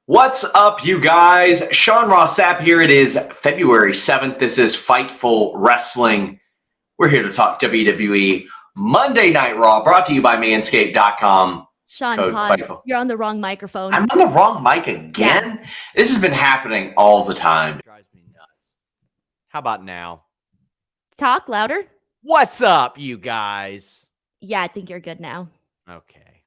What's up, you guys? Ross Sapp here. It is February 7th. This is Fightful Wrestling. We're here to talk WWE Monday Night Raw, brought to you by Manscaped.com. Sean, Code pause. Fightful. You're on the wrong microphone. I'm on the wrong mic again? Yeah. This has been happening all the time. It drives me nuts. How about now? Talk louder. What's up, you guys? Yeah, I think you're good now. Okay.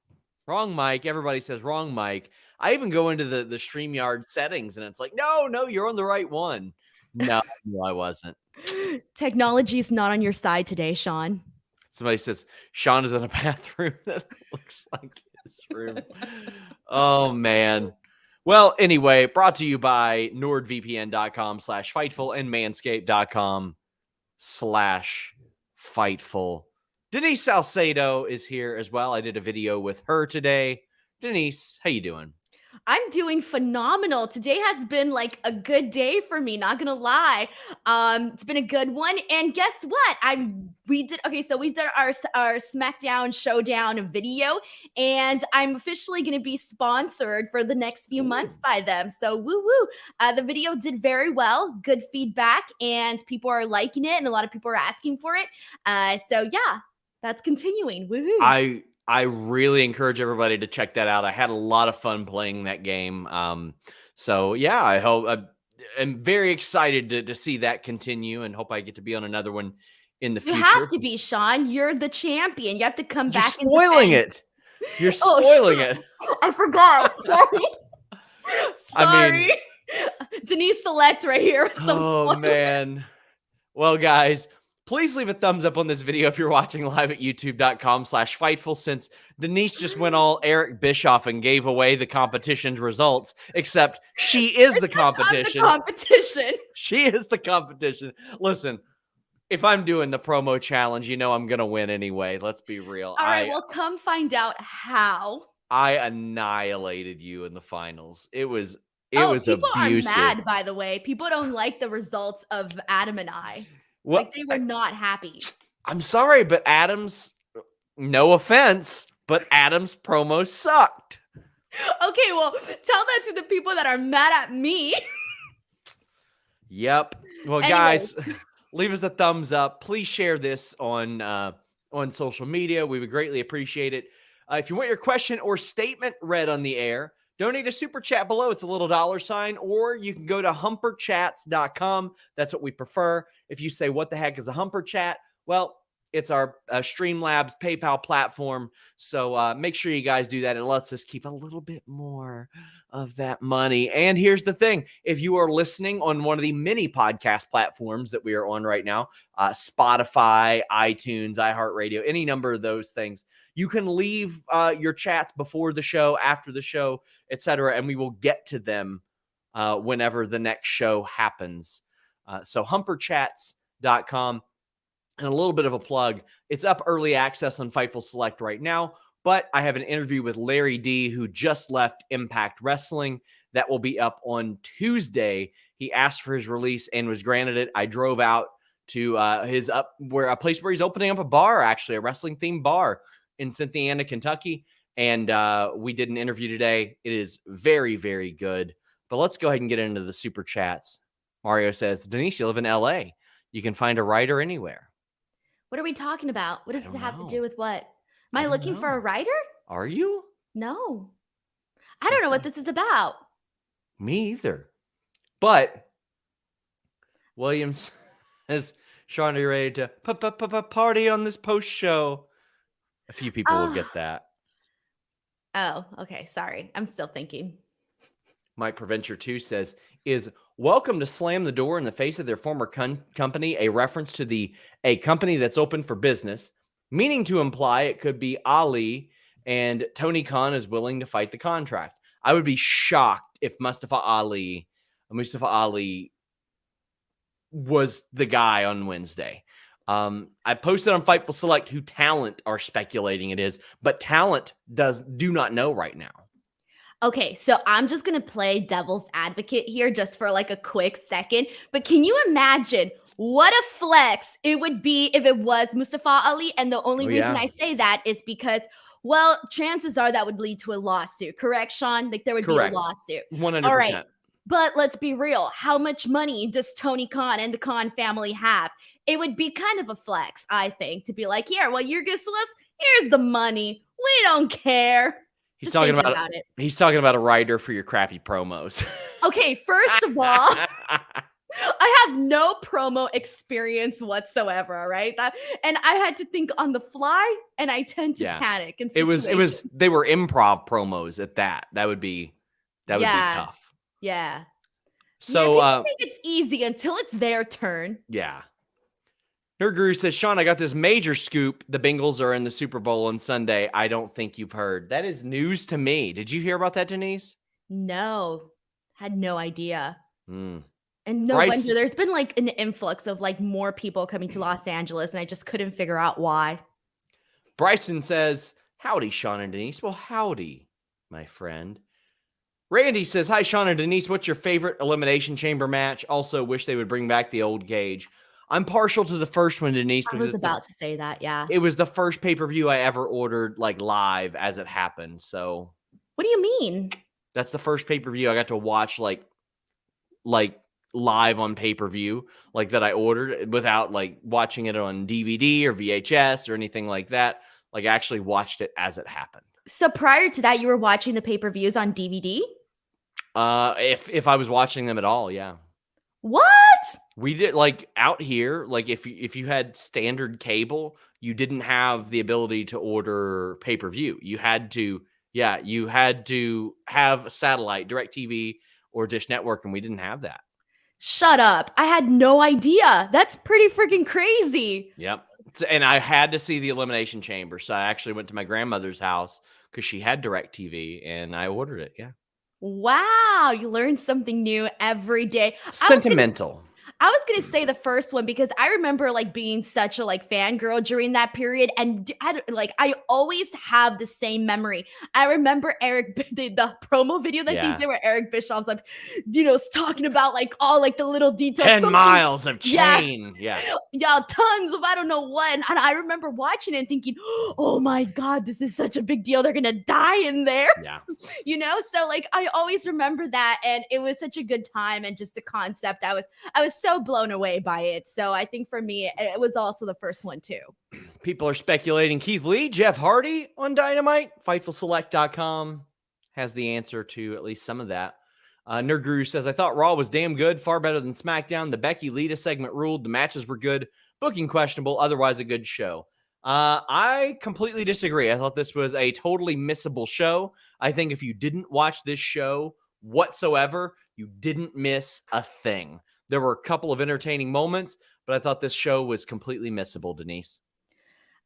Wrong mic. Everybody says wrong mic. I even go into the StreamYard settings and it's like, no, you're on the right one. No, I wasn't. Technology's not on your side today, Sean. Somebody says Sean is in a bathroom that looks like his room. Oh, man. Well, anyway, brought to you by nordvpn.com/Fightful and manscaped.com/Fightful. Denise Salcedo is here as well. I did a video with her today. Denise, how you doing? I'm doing phenomenal. Today has been like a good day for me, not gonna lie. It's been a good one. And guess what? We did our SmackDown Showdown video, and I'm officially gonna be sponsored for the next few months by them. So woo. The video did very well, good feedback, and people are liking it, and a lot of people are asking for it. So yeah, that's continuing. Woohoo. I really encourage everybody to check that out. I had a lot of fun playing that game. So yeah, I'm very excited to see that continue and hope I get to be on another one in the future. You have to be, Sean. You're the champion. You have to come back. You're spoiling it. You're spoiling it. I forgot. Sorry. Denise Select right here. Oh, man. Well, guys, please leave a thumbs up on this video if you're watching live at youtube.com/Fightful, since Denise just went all Eric Bischoff and gave away the competition's results, except she is the competition. She is the competition. Listen, if I'm doing the promo challenge, you know I'm going to win anyway. Let's be real. All right, well, come find out how. I annihilated you in the finals. It was abusive. People are mad, by the way. People don't like the results of Adam and I. Well, like they were not happy. I'm sorry, but Adam's, no offense, but Adam's promo sucked. Okay, well, tell that to the people that are mad at me. Yep. Well, guys, leave us a thumbs up. Please share this on social media. We would greatly appreciate it. If you want your question or statement read on the air, donate a super chat below. It's a little $sign, or you can go to humperchats.com. That's what we prefer. If you say, what the heck is a humper chat? Well, it's our Streamlabs PayPal platform. So make sure you guys do that. It lets us keep a little bit more of that money. And here's the thing. If you are listening on one of the many podcast platforms that we are on right now, Spotify, iTunes, iHeartRadio, any number of those things, you can leave your chats before the show, after the show, etc., and we will get to them whenever the next show happens. So humperchats.com. And a little bit of a plug. It's up early access on Fightful Select right now, but I have an interview with Larry D, who just left Impact Wrestling. That will be up on Tuesday. He asked for his release and was granted it. I drove out to a place where he's opening up a bar, actually, a wrestling-themed bar in Cynthiana, Kentucky. And we did an interview today. It is very, very good. But let's go ahead and get into the super chats. Mario says, Denise, you live in LA. You can find a writer anywhere. What are we talking about? What does this have to do with what? Am I looking for a writer? Are you? No. I don't know what this is about. Me either. But Williams says, Sean, are you ready to party on this post show? A few people will get that. Oh, okay. Sorry. I'm still thinking. Mike Preventer 2 says, is welcome to slam the door in the face of their former company a reference to a company that's open for business, meaning to imply it could be Ali and Tony Khan is willing to fight the contract. I would be shocked if Mustafa Ali was the guy on Wednesday. I posted on Fightful Select who talent are speculating it is, but talent do not know right now. Okay, so I'm just going to play devil's advocate here just for like a quick second. But can you imagine what a flex it would be if it was Mustafa Ali? And the only reason I say that is because Well, chances are that would lead to a lawsuit, correct, Sean? Like there would Correct. be a lawsuit. 100%. All right. But let's be real. How much money does Tony Khan and the Khan family have? It would be kind of a flex, I think, to be like, here, well, you're going to sue us. Here's the money. We don't care. He's Just talking thinking about it. He's talking about a writer for your crappy promos. Okay, first of all, I have no promo experience whatsoever, all right? And I had to think on the fly, and I tend to panic in situations. They were improv promos at that. That would be tough. Yeah. So I think it's easy until it's their turn. Yeah. Nerd Guru says, Sean, I got this major scoop. The Bengals are in the Super Bowl on Sunday. I don't think you've heard. That is news to me. Did you hear about that, Denise? No. Had no idea. Mm. And no wonder there's been like an influx of like more people coming to Los Angeles, and I just couldn't figure out why. Bryson says, howdy, Sean and Denise. Well, howdy, my friend. Randy says, hi, Sean and Denise. What's your favorite Elimination Chamber match? Also, wish they would bring back the old cage. I'm partial to the first one, Denise. I was about to say that, yeah. It was the first pay-per-view I ever ordered, like, live as it happened, so. What do you mean? That's the first pay-per-view I got to watch, like live on pay-per-view, like, that I ordered without, like, watching it on DVD or VHS or anything like that. Like, I actually watched it as it happened. So prior to that, you were watching the pay-per-views on DVD? If I was watching them at all, yeah. What? We did, like, out here, like, if you had standard cable, you didn't have the ability to order pay-per-view. You had to have satellite, DirecTV, or Dish Network, and we didn't have that. Shut up. I had no idea. That's pretty freaking crazy. Yep. And I had to see the Elimination Chamber, so I actually went to my grandmother's house because she had DirecTV, and I ordered it, yeah. Wow, you learn something new every day. Sentimental. I was going to say the first one because I remember like being such a like fangirl during that period. And I always have the same memory. I remember the promo video that they did where Eric Bischoff's like, talking about like all like the little details. 10 miles of chain. Yeah, tons of I don't know what. And I remember watching it and thinking, oh my God, this is such a big deal. They're going to die in there. Yeah. So like I always remember that. And it was such a good time. And just the concept, I was so blown away by it. So I think for me, it was also the first one too. People are speculating Keith Lee, Jeff Hardy on Dynamite. FightfulSelect.com has the answer to at least some of that. Nerd Guru says, I thought Raw was damn good, far better than SmackDown. The Becky Lita segment ruled. The matches were good. Booking questionable, otherwise a good show. I completely disagree. I thought this was a totally missable show. I think if you didn't watch this show whatsoever, you didn't miss a thing. There were a couple of entertaining moments, but I thought this show was completely missable, Denise.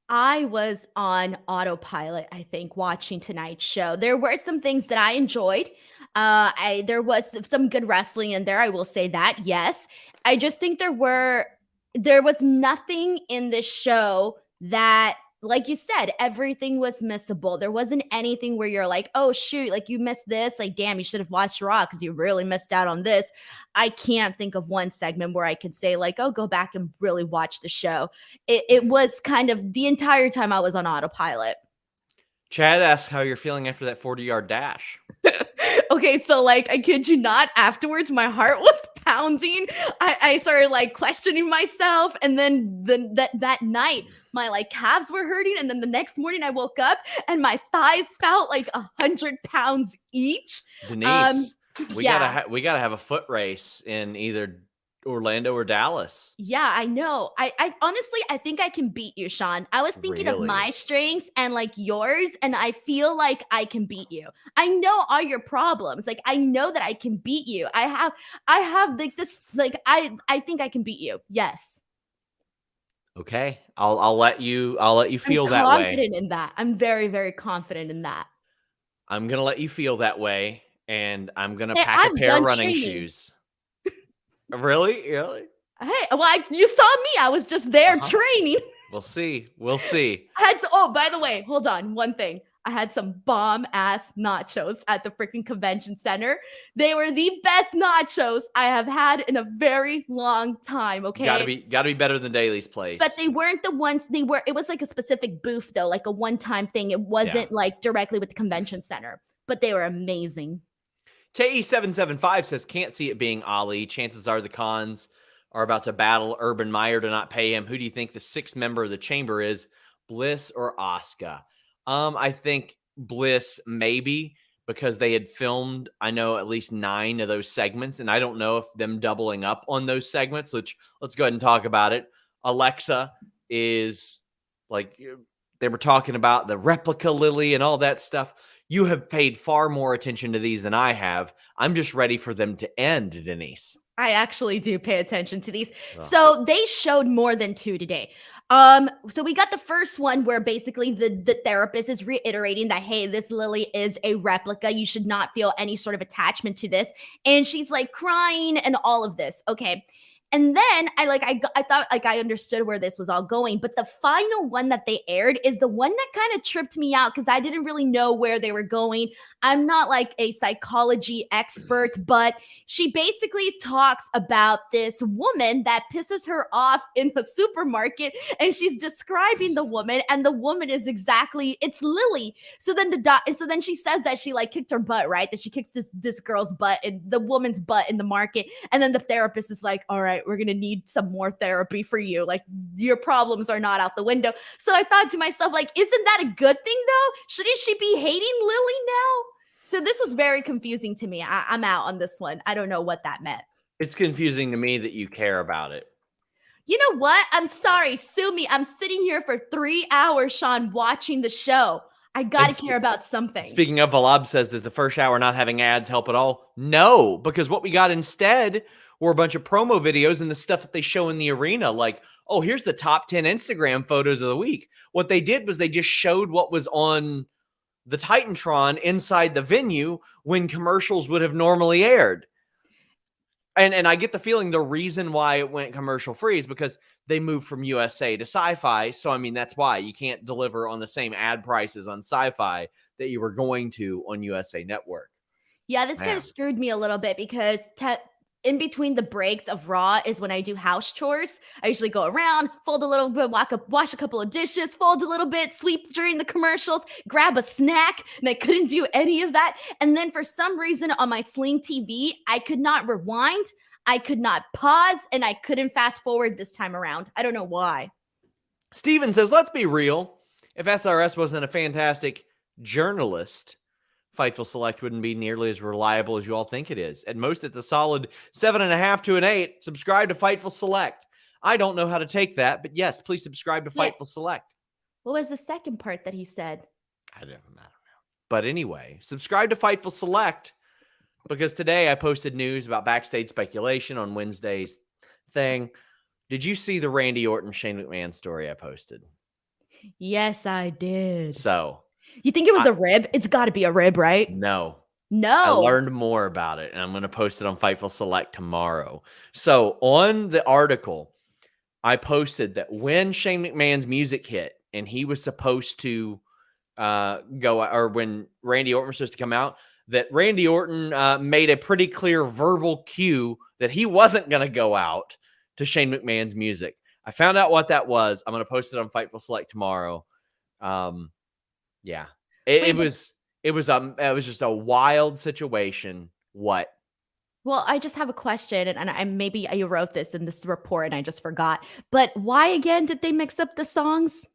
I was on autopilot, I think, watching tonight's show. There were some things that I enjoyed. There was some good wrestling in there. I will say that. Yes. I just think there was nothing in this show that, like you said, everything was missable. There wasn't anything where you're like, oh, shoot, like you missed this. Like, damn, you should have watched Raw because you really missed out on this. I can't think of one segment where I could say like, oh, go back and really watch the show. It was kind of the entire time I was on autopilot. Chad asked how you're feeling after that 40-yard dash. Okay, so like, I kid you not, afterwards, my heart was pounding. I started like questioning myself. And then that night, my like calves were hurting. And then the next morning I woke up and my thighs felt like 100 pounds each. Denise, we gotta have a foot race in either Orlando or Dallas. Yeah, I know. I honestly, I think I can beat you, Sean. I was thinking of my strengths and like yours, and I feel like I can beat you. I know all your problems. Like I know that I can beat you. I have like this, like I think I can beat you. Yes. Okay. I'll let you feel that way. I'm confident in that. I'm very, very confident in that. I'm gonna let you feel that way, and I'm gonna pack a pair of running shoes. Really? Hey, well, you saw me. I was just there training. We'll see. Oh, by the way, hold on. One thing. I had some bomb ass nachos at the freaking convention center. They were the best nachos I have had in a very long time. Okay. Gotta be better than Daly's place. But they weren't the ones it was like a specific booth though, like a one-time thing. It wasn't like directly with the convention center, but they were amazing. KE775 says, can't see it being Ali. Chances are the Khans are about to battle Urban Meyer to not pay him. Who do you think the sixth member of the chamber is? Bliss or Asuka? I think Bliss maybe, because they had filmed, I know, at least 9 of those segments, and I don't know if them doubling up on those segments, which let's go ahead and talk about it. Alexa is like, they were talking about the replica Lily and all that stuff. You have paid far more attention to these than I have. I'm just ready for them to end, Denise. I actually do pay attention to these. Oh. So they showed more than 2 today. So we got the first one where basically the therapist is reiterating that, hey, this Lily is a replica. You should not feel any sort of attachment to this. And she's like crying and all of this. Okay. And then I thought like I understood where this was all going, but the final one that they aired is the one that kind of tripped me out because I didn't really know where they were going. I'm not like a psychology expert, but she basically talks about this woman that pisses her off in the supermarket, and she's describing the woman, and the woman is it's Lily. So then she says that she like kicked her butt, right? That she kicks this girl's butt and the woman's butt in the market, and then the therapist is like, all right, we're going to need some more therapy for you. Like, your problems are not out the window. So I thought to myself, like, isn't that a good thing though? Shouldn't she be hating Lily now? So this was very confusing to me. I'm out on this one. I don't know what that meant. It's confusing to me that you care about it. You know what? I'm sorry. Sue me. I'm sitting here for 3 hours, Sean, watching the show. I got to care about something. Speaking of, Valab says, does the first hour not having ads help at all? No, because what we got instead were a bunch of promo videos and the stuff that they show in the arena. Like, oh, here's the top 10 Instagram photos of the week. What they did was they just showed what was on the Titantron inside the venue when commercials would have normally aired. And I get the feeling the reason why it went commercial free is because they moved from USA to Sci-Fi. So, I mean, that's why you can't deliver on the same ad prices on Sci-Fi that you were going to on USA Network. Yeah, this kind of screwed me a little bit because in between the breaks of Raw is when I do house chores. I usually go around, fold a little bit, wash a couple of dishes, fold a little bit, sweep during the commercials, grab a snack, and I couldn't do any of that. And then for some reason on my Sling TV, I could not rewind, I could not pause, and I couldn't fast forward this time around. I don't know why. Steven says, let's be real. If SRS wasn't a fantastic journalist, Fightful Select wouldn't be nearly as reliable as you all think it is. At most, it's a solid 7.5 to an 8. Subscribe to Fightful Select. I don't know how to take that, but yes, please subscribe to Fightful Select. What was the second part that he said? I don't know. But anyway, subscribe to Fightful Select because today I posted news about backstage speculation on Wednesday's thing. Did you see the Randy Orton Shane McMahon story I posted? Yes, I did. So, you think it was a rib? It's got to be a rib, right? No. No. I learned more about it, and I'm going to post it on Fightful Select tomorrow. So on the article, I posted that when Shane McMahon's music hit, and he was supposed to go, or when Randy Orton was supposed to come out, that Randy Orton made a pretty clear verbal cue that he wasn't going to go out to Shane McMahon's music. I found out what that was. I'm going to post it on Fightful Select tomorrow. Yeah, it was just a wild situation. What? Well, I just have a question, and I maybe you wrote this in this report and I just forgot. But why again did they mix up the songs?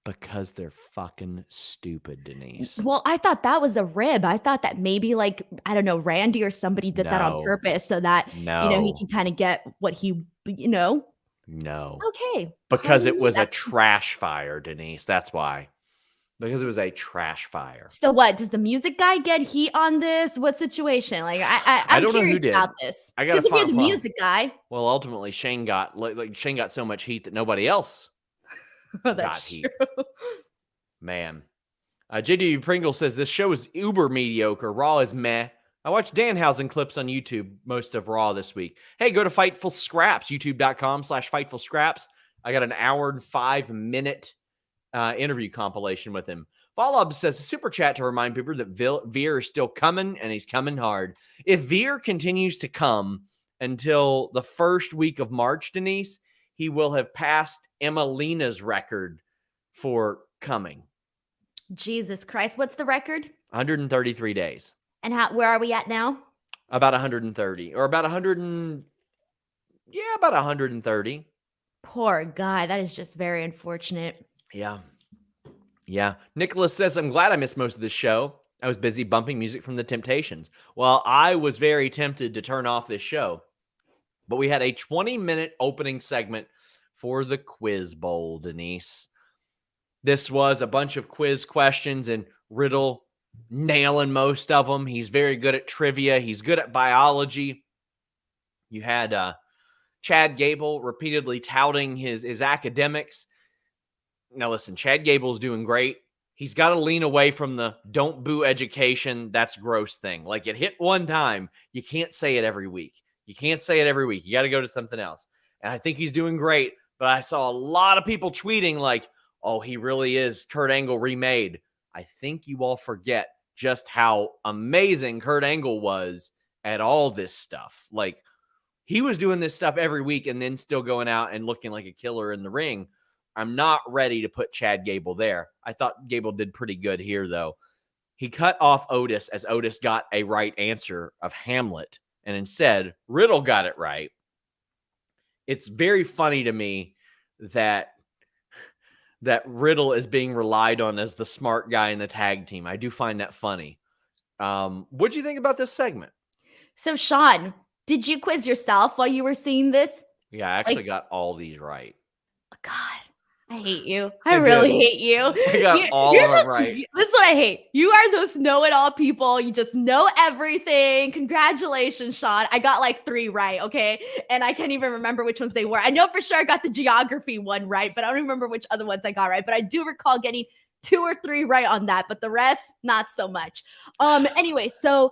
Because they're fucking stupid, Denise. Well, I thought that was a rib. I thought that maybe like, I don't know, Randy or somebody did that on purpose so that, he can kind of get what he, No. Okay. Because it was a trash fire, Denise. That's why. Because it was a trash fire. So what? Does the music guy get heat on this? What situation? Like I'm don't know curious who did. about this. I gotta Because if you're find the music guy. Well, ultimately, Shane got Shane got so much heat that nobody else got heat. True. Man. JD Pringle says this show is uber mediocre. Raw is meh. I watched Danhausen clips on YouTube most of Raw this week. Hey, go to Fightful Scraps, youtube.com/Fightful Scraps. I got an hour and 5-minute interview compilation with him. Follow-up says a super chat to remind people that Veer is still coming, and he's coming hard. If Veer continues to come until the first week of March, Denise, he will have passed Emelina's record for coming. Jesus Christ. What's the record? 133 days. And where are we at now? About 130 or about 100. About 130. Poor guy. That is just very unfortunate. Yeah. Nicholas says, I'm glad I missed most of this show. I was busy bumping music from the Temptations. Well, I was very tempted to turn off this show, but we had a 20-minute opening segment for the Quiz Bowl, Denise. This was a bunch of quiz questions, and Riddle nailing most of them. He's very good at trivia. He's good at biology. You had Chad Gable repeatedly touting his academics. Now, listen, Chad Gable's doing great. He's got to lean away from the don't boo education, that's gross thing. Like, it hit one time. You can't say it every week. You got to go to something else. And I think he's doing great. But I saw a lot of people tweeting like, oh, he really is Kurt Angle remade. I think you all forget just how amazing Kurt Angle was at all this stuff. Like, he was doing this stuff every week and then still going out and looking like a killer in the ring. I'm not ready to put Chad Gable there. I thought Gable did pretty good here, though. He cut off Otis as Otis got a right answer of Hamlet, and instead, Riddle got it right. It's very funny to me that Riddle is being relied on as the smart guy in the tag team. I do find that funny. What do you think about this segment? So, Sean, did you quiz yourself while you were seeing this? Yeah, I actually got all these right. God, I hate you. I really hate you. I got all of them right. This is what I hate. You are those know-it-all people. You just know everything. Congratulations, Sean. I got like 3 right, okay? And I can't even remember which ones they were. I know for sure I got the geography one right, but I don't remember which other ones I got right. But I do recall getting 2 or 3 right on that, but the rest, not so much. Anyway, so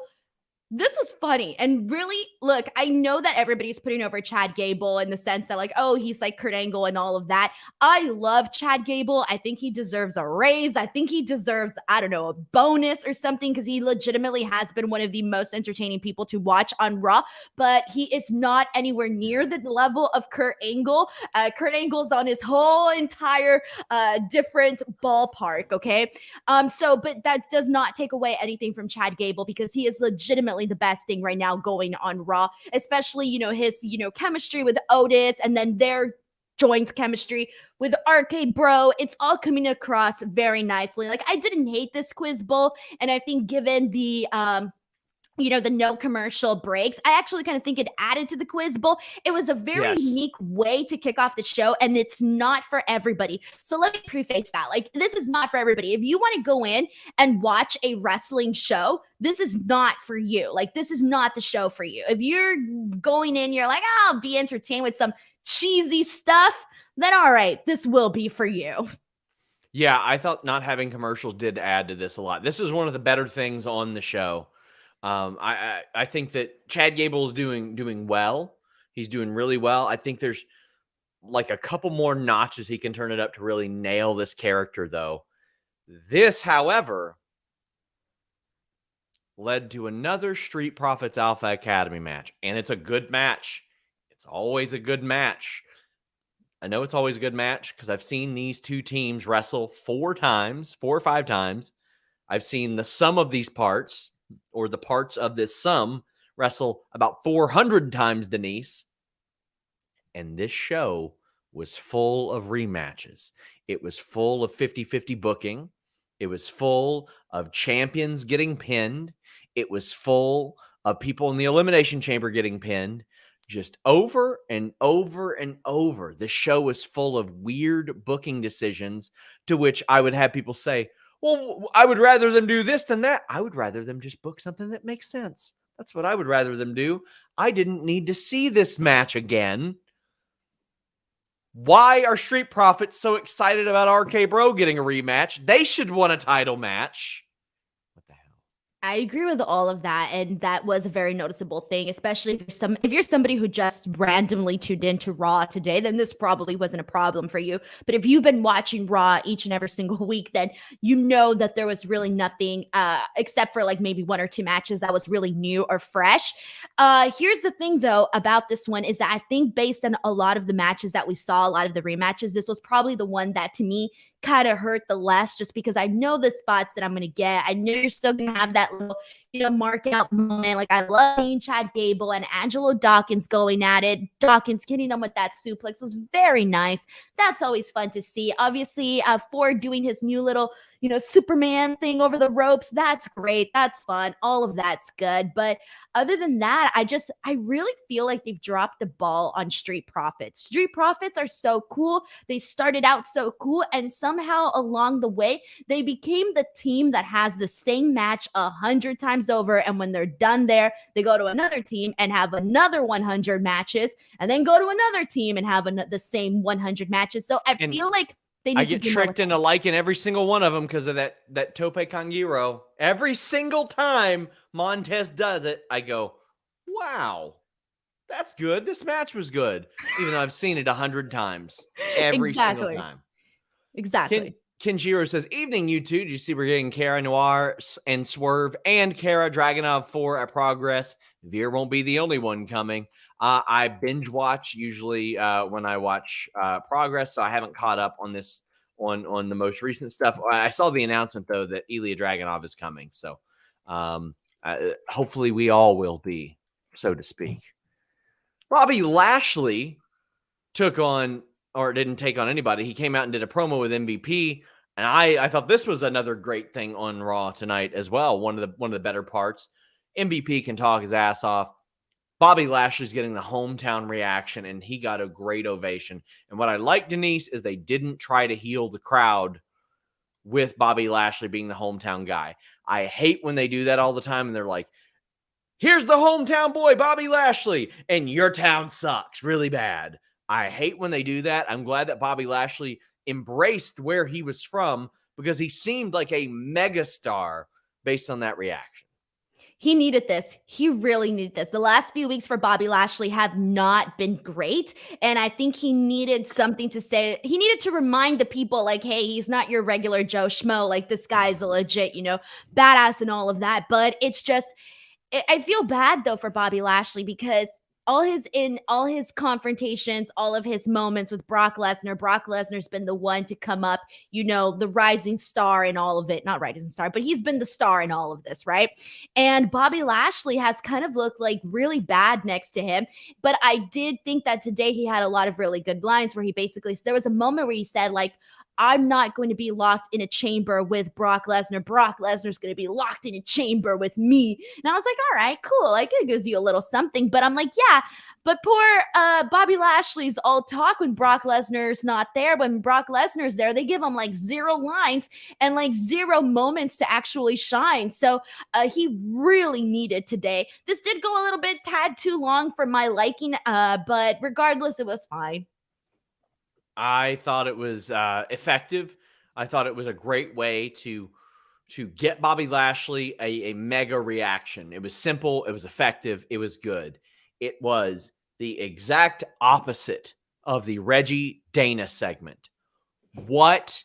this was funny. And really, look, I know that everybody's putting over Chad Gable in the sense that, like, oh, he's like Kurt Angle and all of that. I love Chad Gable. I think he deserves a raise. I think he deserves, I don't know, a bonus or something, because he legitimately has been one of the most entertaining people to watch on Raw. But he is not anywhere near the level of Kurt Angle. Kurt Angle's on his whole entire different ballpark, okay? But that does not take away anything from Chad Gable, because he is legitimately the best thing right now going on Raw, especially, his, chemistry with Otis, and then their joint chemistry with RKBro. It's all coming across very nicely. Like, I didn't hate this quiz bowl, and I think given the the no commercial breaks, I actually kind of think it added to the quiz bowl. It was a very unique way to kick off the show, and it's not for everybody. So let me preface that. Like, this is not for everybody. If you want to go in and watch a wrestling show, this is not for you. Like, this is not the show for you. If you're going in, you're like, oh, I'll be entertained with some cheesy stuff, then all right, this will be for you. Yeah, I thought not having commercials did add to this a lot. This is one of the better things on the show. I think that Chad Gable is doing well. He's doing really well. I think there's like a couple more notches he can turn it up to really nail this character, though. This, however, led to another Street Profits Alpha Academy match, and it's a good match. It's always a good match. I know it's always a good match because I've seen these two teams wrestle 4 or 5 times. I've seen the sum of these parts, or the parts of this sum, wrestle about 400 times, Denise. And this show was full of rematches. It was full of 50-50 booking. It was full of champions getting pinned. It was full of people in the Elimination Chamber getting pinned. Just over and over and over. The show was full of weird booking decisions, to which I would have people say, well, I would rather them do this than that. I would rather them just book something that makes sense. That's what I would rather them do. I didn't need to see this match again. Why are Street Profits so excited about RK-Bro getting a rematch? They should want a title match. What the hell? I agree with all of that, and that was a very noticeable thing, especially if you're somebody who just randomly tuned into Raw today, then this probably wasn't a problem for you. But if you've been watching Raw each and every single week, then you know that there was really nothing except for like maybe one or two matches that was really new or fresh. Here's the thing though about this one is that I think based on a lot of the matches that we saw, a lot of the rematches, this was probably the one that to me kind of hurt the less, just because I know the spots that I'm going to get. I know you're still going to have that little, mark out moment. Like I love seeing Chad Gable and Angelo Dawkins going at it. Dawkins hitting them with that suplex was very nice. That's always fun to see. Obviously, Ford doing his new little, Superman thing over the ropes. That's great. That's fun. All of that's good. But other than that, I really feel like they've dropped the ball on Street Profits. Street Profits are so cool. They started out so cool, and somehow along the way, they became the team that has the same match 100 times over. And when they're done there, they go to another team and have another 100 matches, and then go to another team and have the same 100 matches. So I feel like I get tricked into liking every single one of them because of that Tope con Hilo. Every single time Montez does it, I go, wow, that's good. This match was good, even though I've seen it 100 times. Every single time. Exactly. Kenjiro says, evening, you two. Did you see we're getting Cara Noir and Swerve and Cara Dragunov 4 at Progress? Veer won't be the only one coming. I binge watch usually when I watch Progress, so I haven't caught up on this on the most recent stuff. I saw the announcement, though, that Ilya Dragunov is coming. So hopefully we all will be, so to speak. Bobby Lashley took on, or didn't take on anybody. He came out and did a promo with MVP, and I thought this was another great thing on Raw tonight as well. One of the better parts. MVP can talk his ass off. Bobby Lashley's getting the hometown reaction, and he got a great ovation. And what I like, Denise, is they didn't try to heal the crowd with Bobby Lashley being the hometown guy. I hate when they do that all the time, and they're like, here's the hometown boy, Bobby Lashley, and your town sucks really bad. I hate when they do that. I'm glad that Bobby Lashley embraced where he was from, because he seemed like a megastar based on that reaction. He needed this. He really needed this. The last few weeks for Bobby Lashley have not been great. And I think he needed something to say. He needed to remind the people like, hey, he's not your regular Joe Schmo. Like, this guy's a legit, badass and all of that. But it's just, I feel bad though for Bobby Lashley, because all his confrontations, all of his moments with Brock Lesnar's been the one to come up, the rising star in all of it. Not rising star, but he's been the star in all of this, right? And Bobby Lashley has kind of looked like really bad next to him. But I did think that today he had a lot of really good lines where he basically, there was a moment where he said like, I'm not going to be locked in a chamber with Brock Lesnar. Brock Lesnar's going to be locked in a chamber with me. And I was like, all right, cool. Like, it gives you a little something. But I'm like, yeah, but poor Bobby Lashley's all talk when Brock Lesnar's not there. When Brock Lesnar's there, they give him like 0 lines and like 0 moments to actually shine. So he really needed today. This did go a little bit tad too long for my liking, but regardless, it was fine. I thought it was effective. I thought it was a great way to get Bobby Lashley a mega reaction. It was simple. It was effective. It was good. It was the exact opposite of the Reggie Dana segment. What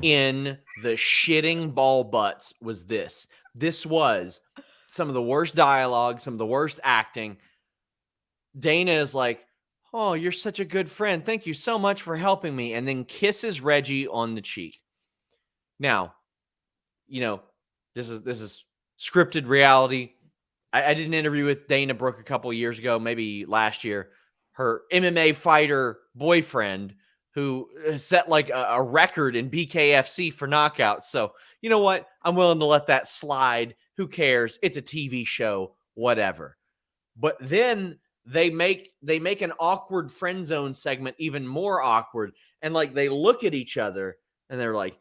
in the shitting ball butts was this? This was some of the worst dialogue, some of the worst acting. Dana is like, oh, you're such a good friend. Thank you so much for helping me. And then kisses Reggie on the cheek. Now, this is scripted reality. I did an interview with Dana Brooke a couple of years ago, maybe last year. Her MMA fighter boyfriend, who set like a record in BKFC for knockouts. So, you know what? I'm willing to let that slide. Who cares? It's a TV show, whatever. But then they make an awkward friend zone segment even more awkward. And like, they look at each other and they're like,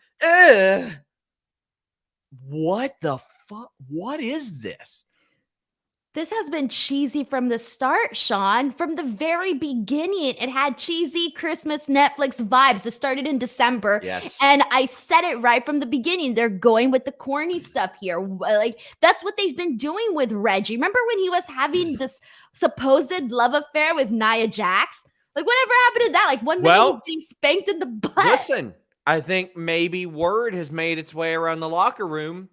what the fuck? What is this? This has been cheesy from the start, Sean. From the very beginning, it had cheesy Christmas Netflix vibes. It started in December. Yes. And I said it right from the beginning. They're going with the corny stuff here. Like, that's what they've been doing with Reggie. Remember when he was having this supposed love affair with Nia Jax? Like, whatever happened to that? Like, one minute he's getting spanked in the butt. Listen, I think maybe word has made its way around the locker room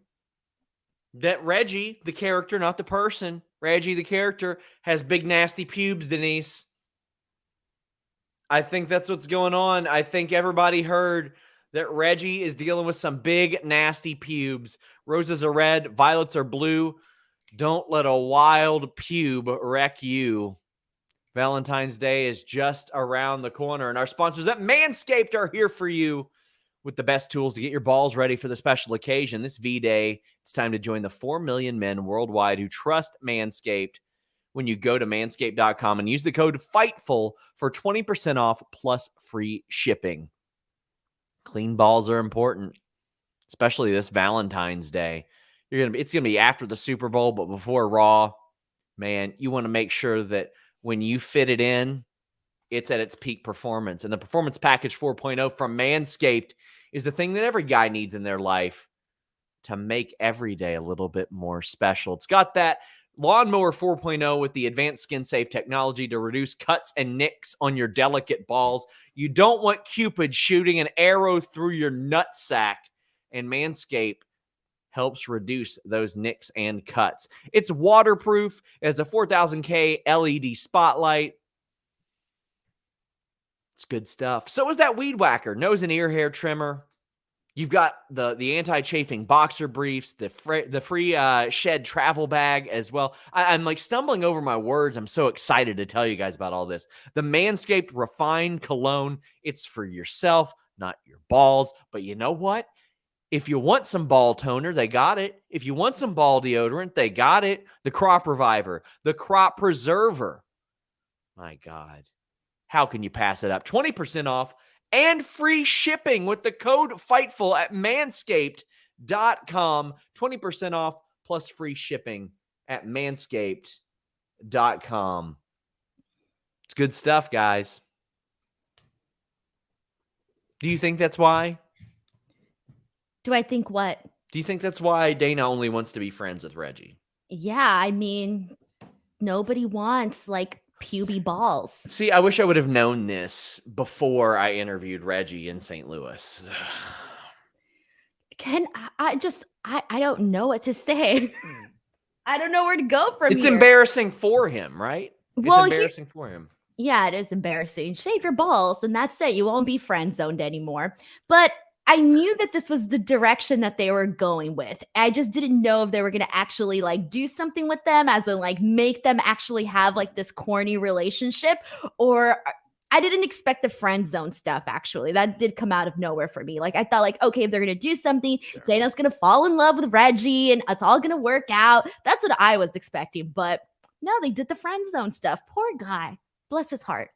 that Reggie, the character, not the person, Reggie, the character, has big nasty pubes, Denise. I think that's what's going on. I think everybody heard that Reggie is dealing with some big nasty pubes. Roses are red, violets are blue. Don't let a wild pube wreck you. Valentine's Day is just around the corner, and our sponsors at Manscaped are here for you with the best tools to get your balls ready for the special occasion. This V-Day, it's time to join the 4 million men worldwide who trust Manscaped when you go to manscaped.com and use the code FIGHTFUL for 20% off plus free shipping. Clean balls are important, especially this Valentine's Day. It's going to be after the Super Bowl, but before Raw. Man, you want to make sure that when you fit it in, it's at its peak performance. And the Performance Package 4.0 from Manscaped is the thing that every guy needs in their life to make every day a little bit more special. It's got that Lawnmower 4.0 with the advanced skin-safe technology to reduce cuts and nicks on your delicate balls. You don't want Cupid shooting an arrow through your nutsack, and Manscaped helps reduce those nicks and cuts. It's waterproof. It has a 4000K LED spotlight. It's good stuff. So is that Weed Whacker nose and ear hair trimmer. You've got the anti-chafing boxer briefs, the free shed travel bag as well. I'm like stumbling over my words. I'm so excited to tell you guys about all this. The Manscaped Refined Cologne. It's for yourself, not your balls. But you know what? If you want some ball toner, they got it. If you want some ball deodorant, they got it. The Crop Reviver, the Crop Preserver. My God. How can you pass it up? 20% off and free shipping with the code FIGHTFUL at manscaped.com. 20% off plus free shipping at manscaped.com. It's good stuff, guys. Do you think that's why? Do I think what? Do you think that's why Dana only wants to be friends with Reggie? Yeah, I mean, nobody wants like puby balls. See, I wish I would have known this before I interviewed Reggie in St. Louis. I don't know what to say. I don't know where to go from here. It's embarrassing for him, right? Well, it's embarrassing for him. Yeah, it is embarrassing. Shave your balls and that's it. You won't be friend zoned anymore. But I knew that this was the direction that they were going with. I just didn't know if they were going to actually like do something with them, as in like make them actually have like this corny relationship, or I didn't expect the friend zone stuff. Actually, that did come out of nowhere for me. Like I thought like, okay, if they're going to do something, sure, Dana's going to fall in love with Reggie and it's all going to work out. That's what I was expecting. But no, they did the friend zone stuff. Poor guy. Bless his heart.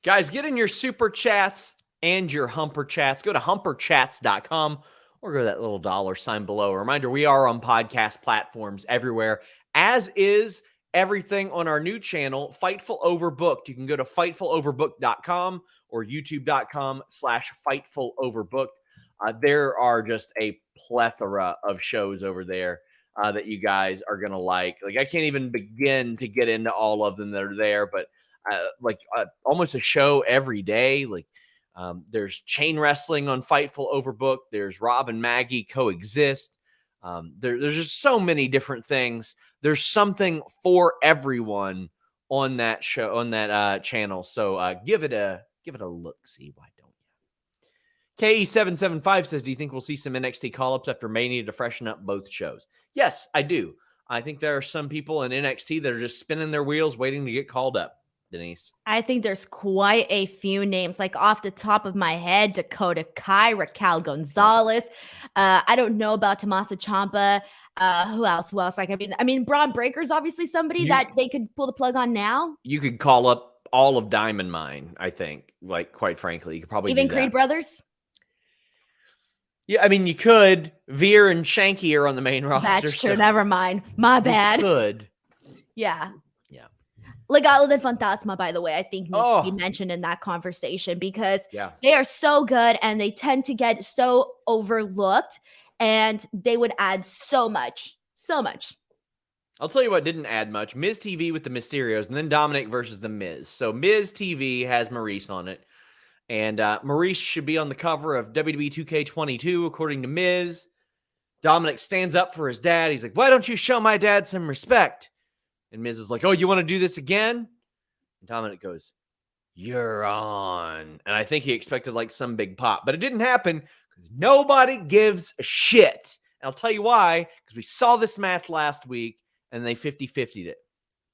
Guys, get in your super chats and your humper chats. Go to humperchats.com or go to that little $sign below. A reminder, we are on podcast platforms everywhere, as is everything on our new channel, Fightful Overbooked. You can go to fightfuloverbooked.com or youtube.com/fightfuloverbooked. There are just a plethora of shows over there that you guys are going to like. Like, I can't even begin to get into all of them that are there, but almost a show every day. Like, there's chain wrestling on Fightful Overbooked. There's Rob and Maggie Coexist. There's just so many different things. There's something for everyone on that show, on that channel. So give it a look. See, why don't you? KE775 says, do you think we'll see some NXT call-ups after Mania to freshen up both shows? Yes, I do. I think there are some people in NXT that are just spinning their wheels waiting to get called up. Denise? I think there's quite a few names, like off the top of my head, Dakota Kai, Raquel Gonzalez. I don't know about Tommaso Ciampa. Who else? Like, I mean, Braun Breaker's obviously somebody that they could pull the plug on now. You could call up all of Diamond Mine, I think. Like, quite frankly, you could probably even do Creed that. Brothers. Yeah, I mean, you could. Veer and Shanky are on the main roster. That's true. Never mind. My bad. You could. Yeah. Yeah. Legado del Fantasma, by the way, I think needs to be Oh. mentioned in that conversation because Yeah. they are so good and they tend to get so overlooked and they would add so much. So much. I'll tell you what didn't add much. Miz TV with the Mysterios, and then Dominic versus the Miz. So Miz TV has Maurice on it. And Maurice should be on the cover of WWE 2K22, according to Miz. Dominic stands up for his dad. He's like, why don't you show my dad some respect? And Miz is like, oh, you want to do this again? And Dominic goes, you're on. And I think he expected like some big pop, but it didn't happen because nobody gives a shit. And I'll tell you why, because we saw this match last week and they 50-50'd it.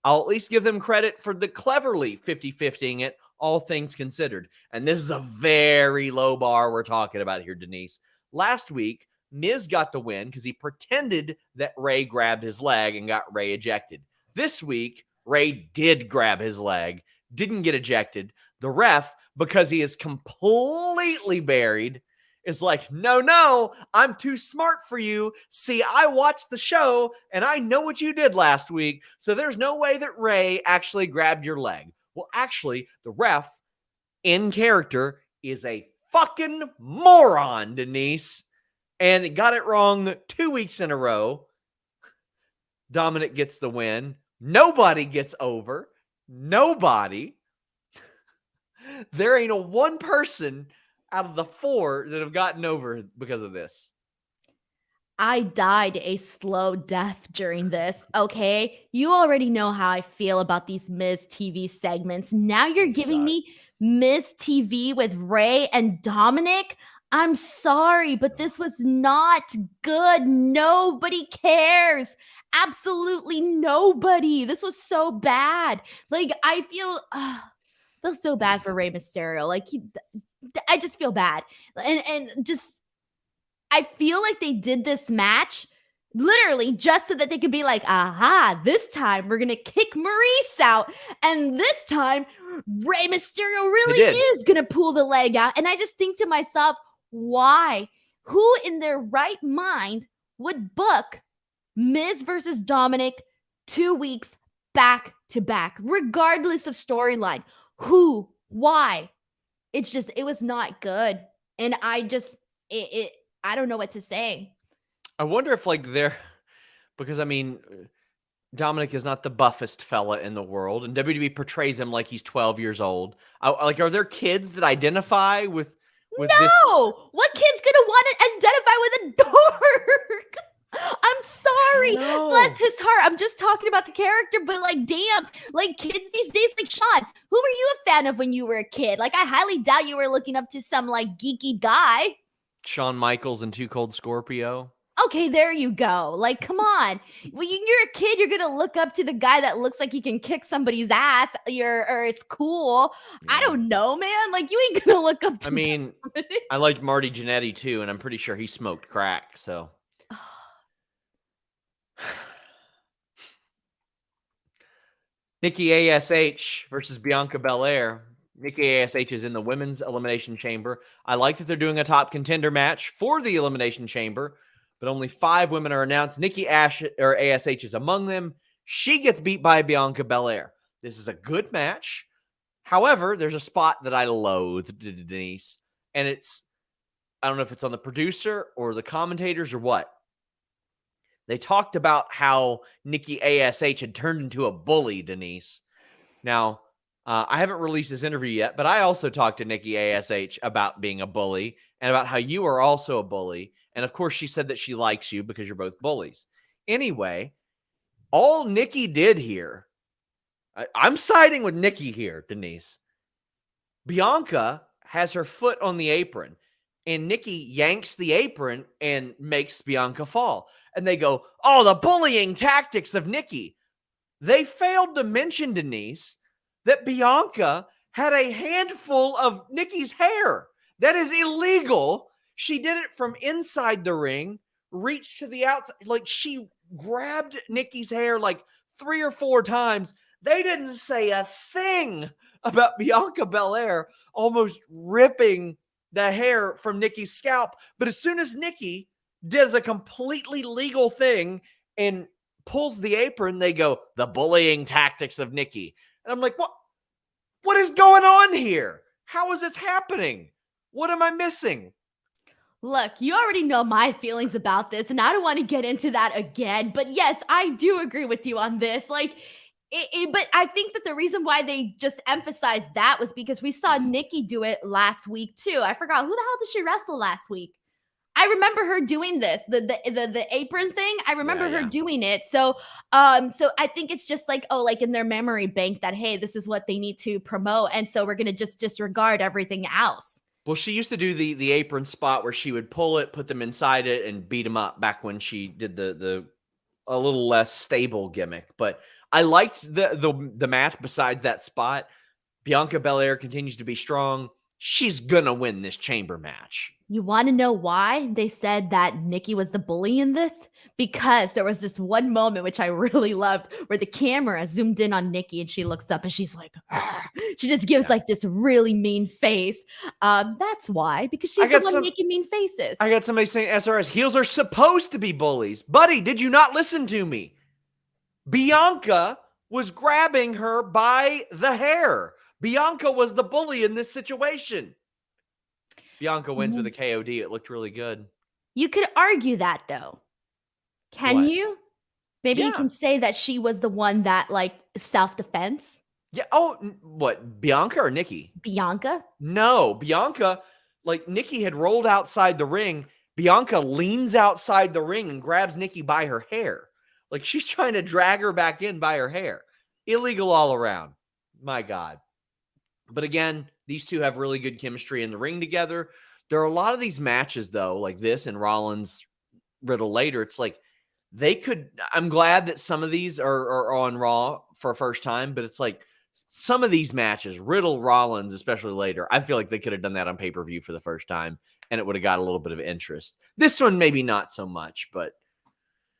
I'll at least give them credit for the cleverly 50-50ing it, all things considered. And this is a very low bar we're talking about here, Denise. Last week, Miz got the win because he pretended that Ray grabbed his leg and got Ray ejected. This week, Ray did grab his leg, didn't get ejected. The ref, because he is completely buried, is like, no, I'm too smart for you. See, I watched the show and I know what you did last week. So there's no way that Ray actually grabbed your leg. Well, actually, the ref in character is a fucking moron, Denise. And it got it wrong 2 weeks in a row. Dominic gets the win. Nobody gets over. Nobody. There ain't a one person out of the 4 that have gotten over because of this. I died a slow death during this, okay? You already know how I feel about these Miz TV segments. Now you're giving me Miz TV with Ray and Dominic? I'm sorry, but this was not good. Nobody cares. Absolutely nobody. This was so bad. Like, I feel so bad for Rey Mysterio. Like, I just feel bad. And just, I feel like they did this match literally just so that they could be like, aha, this time we're going to kick Maurice out. And this time, Rey Mysterio really is going to pull the leg out. And I just think to myself, why? Who in their right mind would book Miz versus Dominic 2 weeks back to back, regardless of storyline? Who? Why? It's just, it was not good. And I just, I don't know what to say. I wonder if because I mean, Dominic is not the buffest fella in the world, and WWE portrays him like he's 12 years old. Are there kids that identify with no! this? What kid's gonna want to identify with a dork? I'm sorry. No. Bless his heart. I'm just talking about the character, but like, damn, like kids these days, like Sean, who were you a fan of when you were a kid? Like, I highly doubt you were looking up to some like geeky guy. Shawn Michaels and Too Cold Scorpio. Okay, there you go. Like, come on. When you're a kid, you're gonna look up to the guy that looks like he can kick somebody's ass. Or it's cool. Yeah. I don't know, man. Like, you ain't gonna look up to. I mean, I liked Marty Jannetty too, and I'm pretty sure he smoked crack. So. Nikki ASH versus Bianca Belair. Nikki ASH is in the women's elimination chamber. I like that they're doing a top contender match for the elimination chamber, but only 5 women are announced. Nikki ASH is among them. She gets beat by Bianca Belair. This is a good match. However, there's a spot that I loathe, Denise, and I don't know if it's on the producer or the commentators or what. They talked about how Nikki ASH had turned into a bully, Denise. Now, I haven't released this interview yet, but I also talked to Nikki ASH about being a bully and about how you are also a bully. And of course, she said that she likes you because you're both bullies. Anyway, all Nikki did here, I'm siding with Nikki here, Denise. Bianca has her foot on the apron, and Nikki yanks the apron and makes Bianca fall. And they go, oh, the bullying tactics of Nikki. They failed to mention, Denise, that Bianca had a handful of Nikki's hair. That is illegal. She did it from inside the ring, reached to the outside. Like, she grabbed Nikki's hair like 3 or 4 times. They didn't say a thing about Bianca Belair almost ripping the hair from Nikki's scalp. But as soon as Nikki does a completely legal thing and pulls the apron. They go, the bullying tactics of Nikki. And I'm like, what is going on here? How is this happening? What am I missing? Look, you already know my feelings about this, and I don't want to get into that again. But yes, I do agree with you on this. Like, but I think that the reason why they just emphasized that was because we saw Nikki do it last week too. I forgot, who the hell did she wrestle last week? I remember her doing this, the apron thing. I remember her doing it. So I think it's just like, oh, like in their memory bank that, hey, this is what they need to promote, and so we're gonna just disregard everything else. Well, she used to do the apron spot where she would pull it, put them inside it, and beat them up back when she did the a little less stable gimmick. But I liked the match besides that spot. Bianca Belair continues to be strong. She's going to win this chamber match. You want to know why they said that Nikki was the bully in this? Because there was this one moment, which I really loved, where the camera zoomed in on Nikki and she looks up and she's like, argh. She just gives like this really mean face. That's why, because she's the one making mean faces. I got somebody saying SRS heels are supposed to be bullies. Buddy, did you not listen to me? Bianca was grabbing her by the hair. Bianca was the bully in this situation. Bianca wins with a KOD. It looked really good. You could argue that, though. Can you? Maybe you can say that she was the one that, like, self-defense. Yeah. Oh, what? Bianca or Nikki? Bianca? No. Bianca, like, Nikki had rolled outside the ring. Bianca leans outside the ring and grabs Nikki by her hair. Like, she's trying to drag her back in by her hair. Illegal all around. My God. But again, these two have really good chemistry in the ring together. There are a lot of these matches, though, like this and Rollins Riddle later. It's like they could. I'm glad that some of these are on Raw for a first time, but it's like some of these matches, Riddle, Rollins, especially later, I feel like they could have done that on pay-per-view for the first time, and it would have got a little bit of interest. This one, maybe not so much, but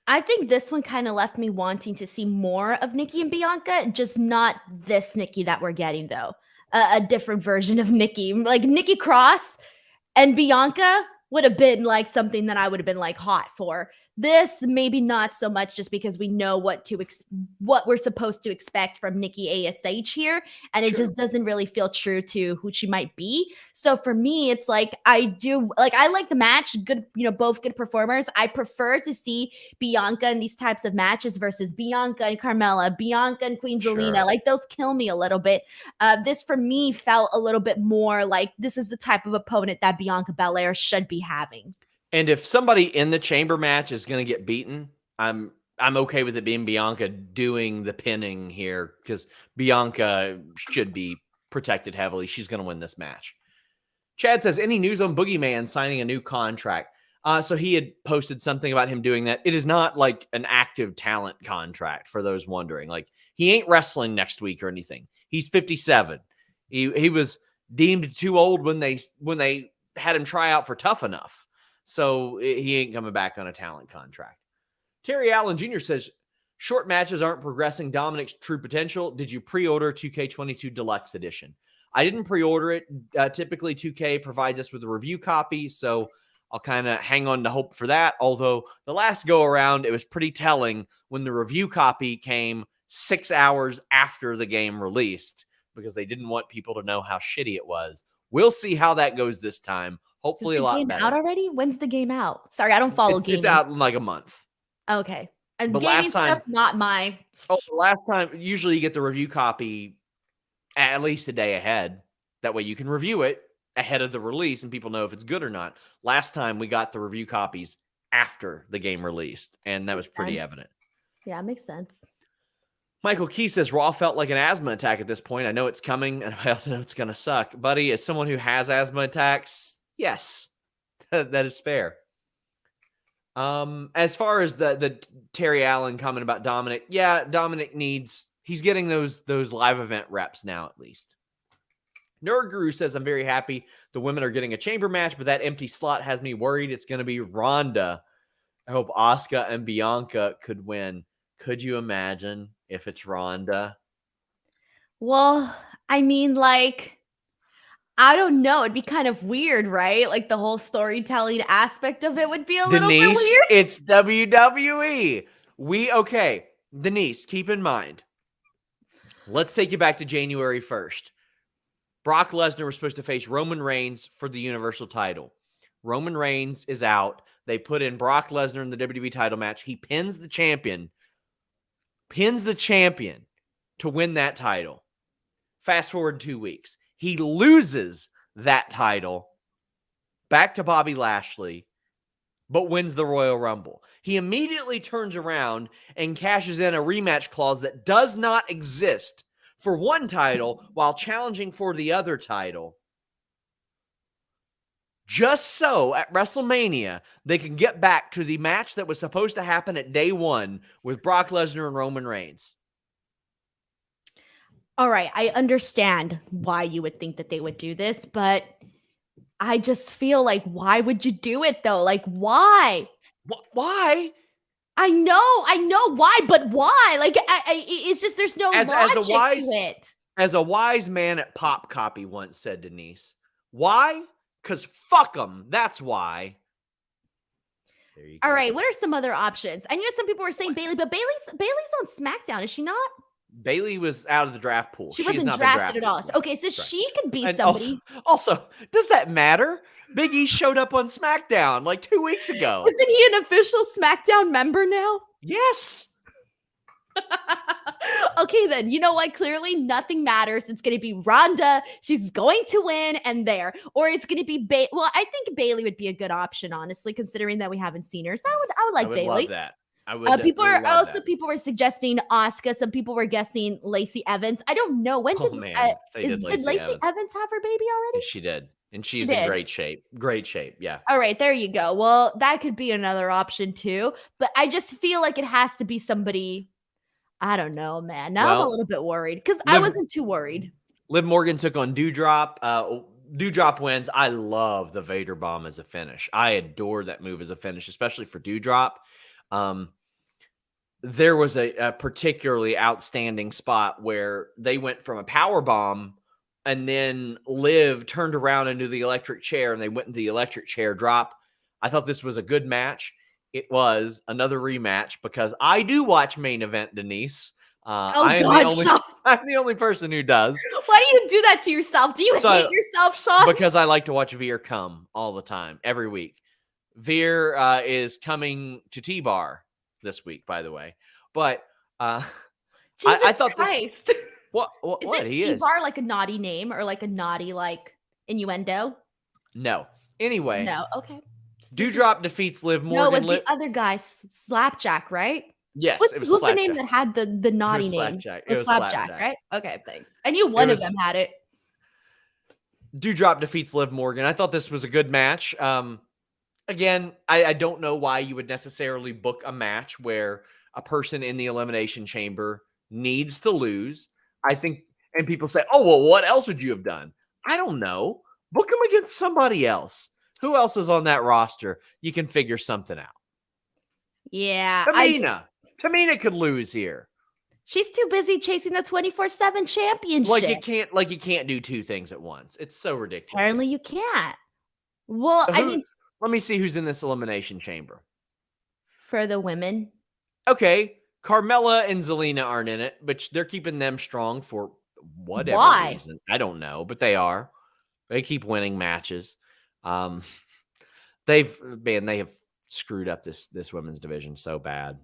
I think this one kind of left me wanting to see more of Nikki and Bianca, just not this Nikki that we're getting, though. A different version of Nikki, like Nikki Cross and Bianca would have been like something that I would have been like hot for. This maybe not so much, just because we know what we're supposed to expect from Nikki ASH here, and it just doesn't really feel true to who she might be. So for me, it's like I like the match, good, both good performers. I prefer to see Bianca in these types of matches versus Bianca and Carmella, Bianca and Queen Zelina. Like those kill me a little bit. This for me felt a little bit more like this is the type of opponent that Bianca Belair should be having. And if somebody in the chamber match is going to get beaten, I'm okay with it being Bianca doing the pinning here, because Bianca should be protected heavily. She's going to win this match. Chad says, any news on Boogeyman signing a new contract? So he had posted something about him doing that. It is not like an active talent contract, for those wondering. Like, he ain't wrestling next week or anything. He's 57. He was deemed too old when they had him try out for Tough Enough. So he ain't coming back on a talent contract. Terry Allen Jr. says, short matches aren't progressing Dominic's true potential. Did you pre-order 2K22 Deluxe Edition? I didn't pre-order it. Typically, 2K provides us with a review copy, so I'll kind of hang on to hope for that. Although the last go-around, it was pretty telling when the review copy came 6 hours after the game released, because they didn't want people to know how shitty it was. We'll see how that goes this time. Hopefully a lot better. Is the game out already? When's the game out? Sorry, I don't follow gaming. It's out in like a month. Okay. And gaming stuff, not my... Oh, last time, usually you get the review copy at least a day ahead. That way you can review it ahead of the release and people know if it's good or not. Last time we got the review copies after the game released, and that was pretty evident. Yeah, it makes sense. Michael Key says, Raw felt like an asthma attack at this point. I know it's coming, and I also know it's going to suck. Buddy, as someone who has asthma attacks, yes, that is fair. As far as the Terry Allen comment about Dominic, yeah, Dominic he's getting those live event reps now, at least. Nerd Guru says, I'm very happy the women are getting a chamber match, but that empty slot has me worried it's going to be Ronda. I hope Asuka and Bianca could win. Could you imagine if it's Ronda? Well, I mean, like, I don't know. It'd be kind of weird, right? Like, the whole storytelling aspect of it would be a little bit weird. It's WWE. Okay, Denise, keep in mind. Let's take you back to January 1st. Brock Lesnar was supposed to face Roman Reigns for the Universal title. Roman Reigns is out. They put in Brock Lesnar in the WWE title match. He pins the champion to win that title. Fast forward 2 weeks. He loses that title back to Bobby Lashley, but wins the Royal Rumble. He immediately turns around and cashes in a rematch clause that does not exist for one title while challenging for the other title. Just so at WrestleMania, they can get back to the match that was supposed to happen at day one with Brock Lesnar and Roman Reigns. All right, I understand why you would think that they would do this, but I just feel like, why would you do it though? Like, why? Why? I know why, but why? Like, it's just, there's no logic to it. As a wise man at Pop Copy once said, Denise, why? Because fuck them. That's why. There you go. All right, what are some other options? I knew some people were saying Bayley, but Bayley's on SmackDown, is she not? Bayley was out of the draft pool. She wasn't drafted at all. So, okay, so she could be and somebody. Also, does that matter? Big E showed up on SmackDown like 2 weeks ago. Isn't he an official SmackDown member now? Yes. Okay, then. You know what? Clearly, nothing matters. It's going to be Ronda. She's going to win, and there. Or it's going to be Well, I think Bayley would be a good option, honestly, considering that we haven't seen her. So I would like Bayley. Love that. I would. People were suggesting Asuka. Some people were guessing Lacey Evans. I don't know when did Lacey Evans have her baby already? Yes, she did, and she's in great shape. Great shape, yeah. All right, there you go. Well, that could be another option too. But I just feel like it has to be somebody. I don't know, man. Now I'm a little bit worried because I wasn't too worried. Liv Morgan took on Doudrop. Doudrop wins. I love the Vader Bomb as a finish. I adore that move as a finish, especially for Doudrop. There was a particularly outstanding spot where they went from a power bomb and then Liv turned around into the electric chair and they went into the electric chair drop. I thought this was a good match. It was another rematch because I do watch Main Event, Denise. I'm the only person who does. Why do you do that to yourself? Do you hate yourself, Sean? Because I like to watch Veer come all the time, every week. Veer is coming to T-Bar this week, by the way. But I thought Christ. This. What? Is it T-Bar like a naughty name or like a naughty like innuendo? No. Anyway. No. Okay. Doudrop defeats Liv Morgan. No, it was the other guy, Slapjack, right? Yes, it was What's the name that had the naughty name? It was Slapjack, right? Okay, thanks. I knew one of them had it. Doudrop defeats Liv Morgan. I thought this was a good match. Again, I don't know why you would necessarily book a match where a person in the Elimination Chamber needs to lose. I think, and people say, oh, well, what else would you have done? I don't know. Book them against somebody else. Who else is on that roster? You can figure something out. Yeah. Tamina could lose here. She's too busy chasing the 24/7 championship. Like you can't do two things at once. It's so ridiculous. Apparently you can't. Well, let me see who's in this Elimination Chamber. For the women. Okay. Carmella and Zelina aren't in it, but they're keeping them strong for whatever reason. I don't know, but they are. They keep winning matches. They have screwed up this women's division so bad.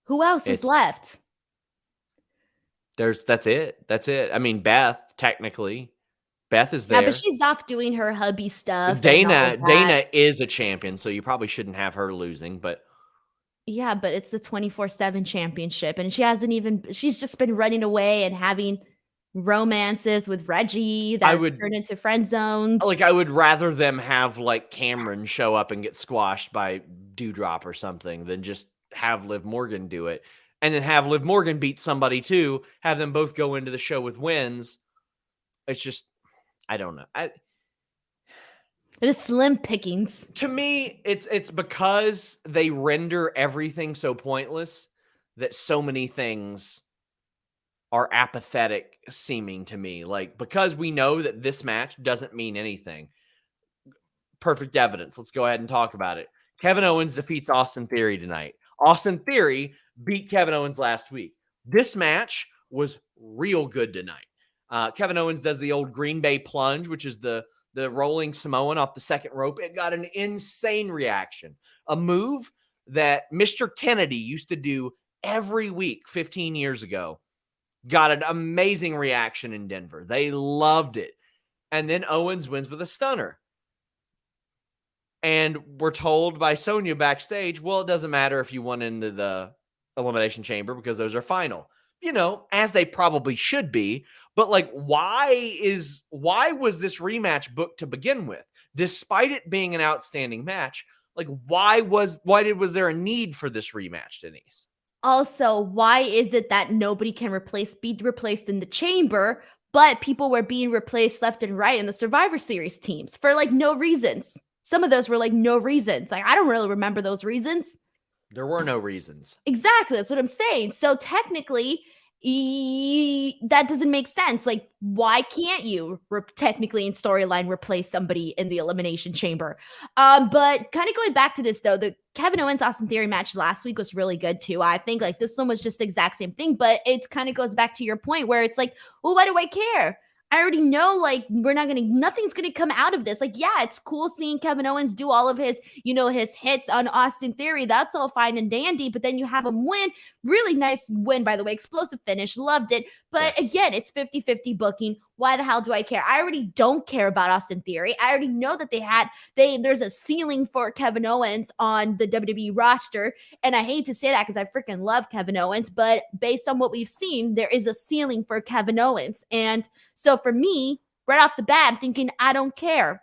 Who else is left? That's it. I mean, Beth, technically. Beth is there. Yeah, but she's off doing her hubby stuff. Dana is a champion, so you probably shouldn't have her losing, but yeah, but it's the 24/7 championship, and she's just been running away and having romances with Reggie that turn into friend zones. Like, I would rather them have like Cameron show up and get squashed by Doudrop or something than just have Liv Morgan do it, and then have Liv Morgan beat somebody too. Have them both go into the show with wins. It's just, I don't know. It is slim pickings. To me, it's because they render everything so pointless that so many things are apathetic seeming to me. Like, because we know that this match doesn't mean anything. Perfect evidence. Let's go ahead and talk about it. Kevin Owens defeats Austin Theory tonight. Austin Theory beat Kevin Owens last week. This match was real good tonight. Kevin Owens does the old Green Bay plunge, which is the rolling Samoan off the second rope. It got an insane reaction. A move that Mr. Kennedy used to do every week 15 years ago. Got an amazing reaction in Denver. They loved it. And then Owens wins with a stunner. And we're told by Sonya backstage, well, it doesn't matter if you won into the Elimination Chamber because those are final. You know, as they probably should be. But like, why was this rematch booked to begin with? Despite it being an outstanding match, like why was there a need for this rematch, Denise? Also, why is it that nobody can be replaced in the chamber, but people were being replaced left and right in the Survivor Series teams for like no reasons? Some of those were like no reasons. Like I don't really remember those reasons. There were no reasons. Exactly. That's what I'm saying. So technically, that doesn't make sense. Like, why can't you technically in storyline replace somebody in the Elimination Chamber? But kind of going back to this though, the Kevin Owens Austin Theory match last week was really good too. I think like this one was just the exact same thing, but it kind of goes back to your point where it's like, well, why do I care? I already know, like, nothing's gonna come out of this. Like, yeah, it's cool seeing Kevin Owens do all of his, his hits on Austin Theory. That's all fine and dandy. But then you have him win. Really nice win, by the way. Explosive finish. Loved it. But again, it's 50-50 booking. Why the hell do I care? I already don't care about Austin Theory. I already know that there's a ceiling for Kevin Owens on the WWE roster. And I hate to say that because I freaking love Kevin Owens. But based on what we've seen, there is a ceiling for Kevin Owens. And so for me, right off the bat, I'm thinking, I don't care.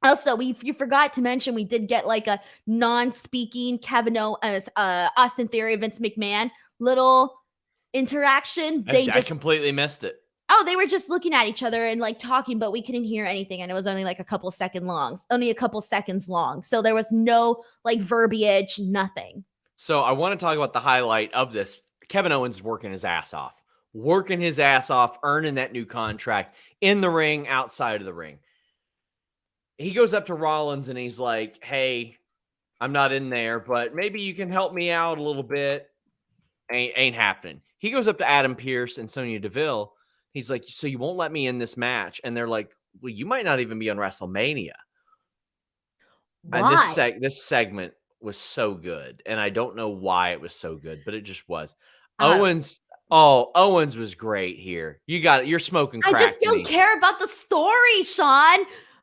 Also, you forgot to mention we did get like a non-speaking Austin Theory, Vince McMahon little interaction. I completely missed it. Oh, they were just looking at each other and like talking, but we couldn't hear anything. And it was only like a couple seconds long. So there was no like verbiage, nothing. So I want to talk about the highlight of this. Kevin Owens is working his ass off, earning that new contract in the ring, outside of the ring. He goes up to Rollins and he's like, hey, I'm not in there, but maybe you can help me out a little bit. Ain't happening. He goes up to Adam Pearce and Sonya Deville. He's like, so you won't let me in this match? And they're like, well, you might not even be on WrestleMania. Why? And this segment was so good. And I don't know why it was so good, but it just was. Owens was great here. You got it. You're smoking crack. I just don't care about the story, Sean.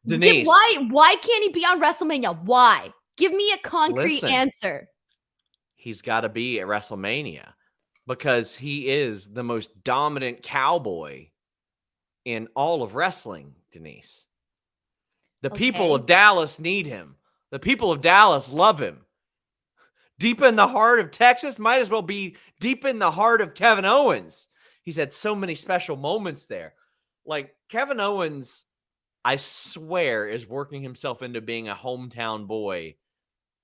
Denise. Why can't he be on WrestleMania? Why? Give me a concrete answer. He's got to be at WrestleMania because he is the most dominant cowboy in all of wrestling, Denise. The people of Dallas need him. The people of Dallas love him. Deep in the heart of Texas, might as well be deep in the heart of Kevin Owens. He's had so many special moments there. Like Kevin Owens, I swear, is working himself into being a hometown boy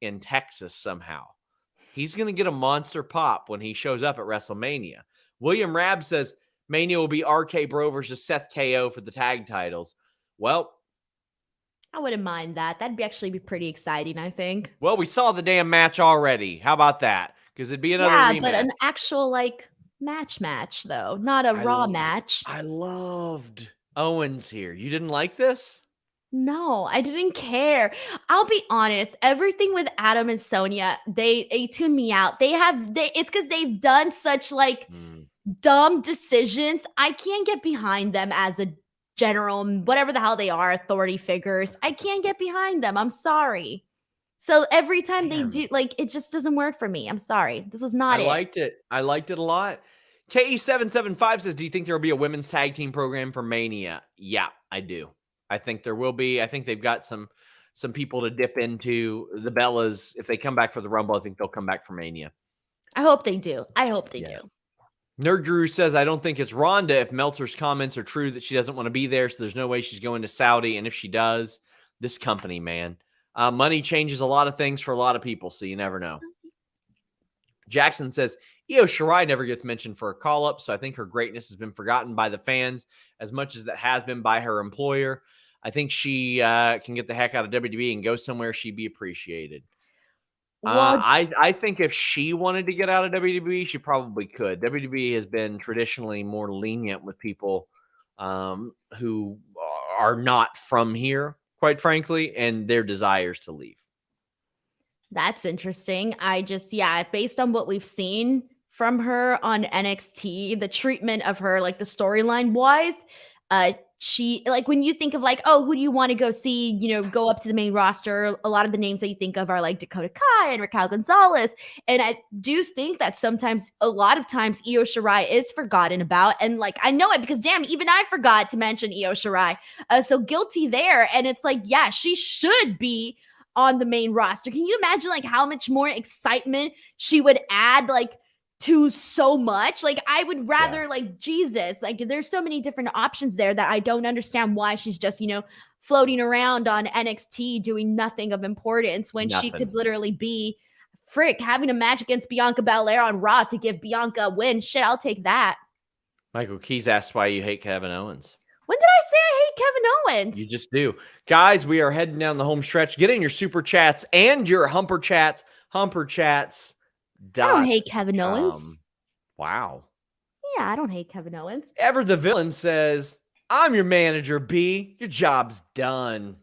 in Texas somehow. He's going to get a monster pop when he shows up at WrestleMania. William Rabb says Mania will be RK-Bro versus Seth KO for the tag titles. Well, I wouldn't mind that. That'd actually be pretty exciting, I think. Well, we saw the damn match already. How about that? Because it'd be another rematch. But an actual like match though, not a Raw match. I loved Owens here. You didn't like this? No, I didn't care. I'll be honest. Everything with Adam and Sonya, they tune me out. It's because they've done such like dumb decisions. I can't get behind them as a general, whatever the hell they are, authority figures. I can't get behind them. I'm sorry. So every time they do, like, it just doesn't work for me. I'm sorry. This was not it. I liked it a lot. KE775 says, do you think there will be a women's tag team program for Mania? Yeah, I do. I think there will be. I think they've got some people to dip into. The Bellas, if they come back for the Rumble, I think they'll come back for Mania. I hope they do. Do. Nerd Guru says, I don't think it's Rhonda if Meltzer's comments are true that she doesn't want to be there, so there's no way she's going to Saudi. And if she does, this company, man. Money changes a lot of things for a lot of people, so you never know. Jackson says, Io Shirai never gets mentioned for a call-up, so I think her greatness has been forgotten by the fans as much as that has been by her employer. I think she can get the heck out of WWE and go somewhere she'd be appreciated. Well, I think if she wanted to get out of WWE, she probably could. WWE has been traditionally more lenient with people who are not from here, quite frankly, and their desires to leave. that's interesting. Based on what we've seen from her on NXT, the treatment of her, like the storyline wise, she, like, when you think of like, oh, who do you want to go see, go up to the main roster, a lot of the names that you think of are like Dakota Kai and Raquel Gonzalez. And I do think that a lot of times Io Shirai is forgotten about. And like, I know it because damn, even I forgot to mention Io Shirai. So guilty there. And it's like, yeah, she should be on the main roster. Can you imagine like how much more excitement she would add, like, to so much? Like, I would rather, like, Jesus, like, there's so many different options there that I don't understand why she's just, floating around on NXT doing nothing of importance when she could literally be having a match against Bianca Belair on Raw to give Bianca a win. Shit, I'll take that. Michael Keys asked why you hate Kevin Owens. When did I say I hate Kevin Owens? You just do. Guys, we are heading down the home stretch. Get in your super chats and your humper chats. I don't hate Kevin Owens. Wow. Yeah, I don't hate Kevin Owens. Ever the Villain says, I'm your manager, B. Your job's done.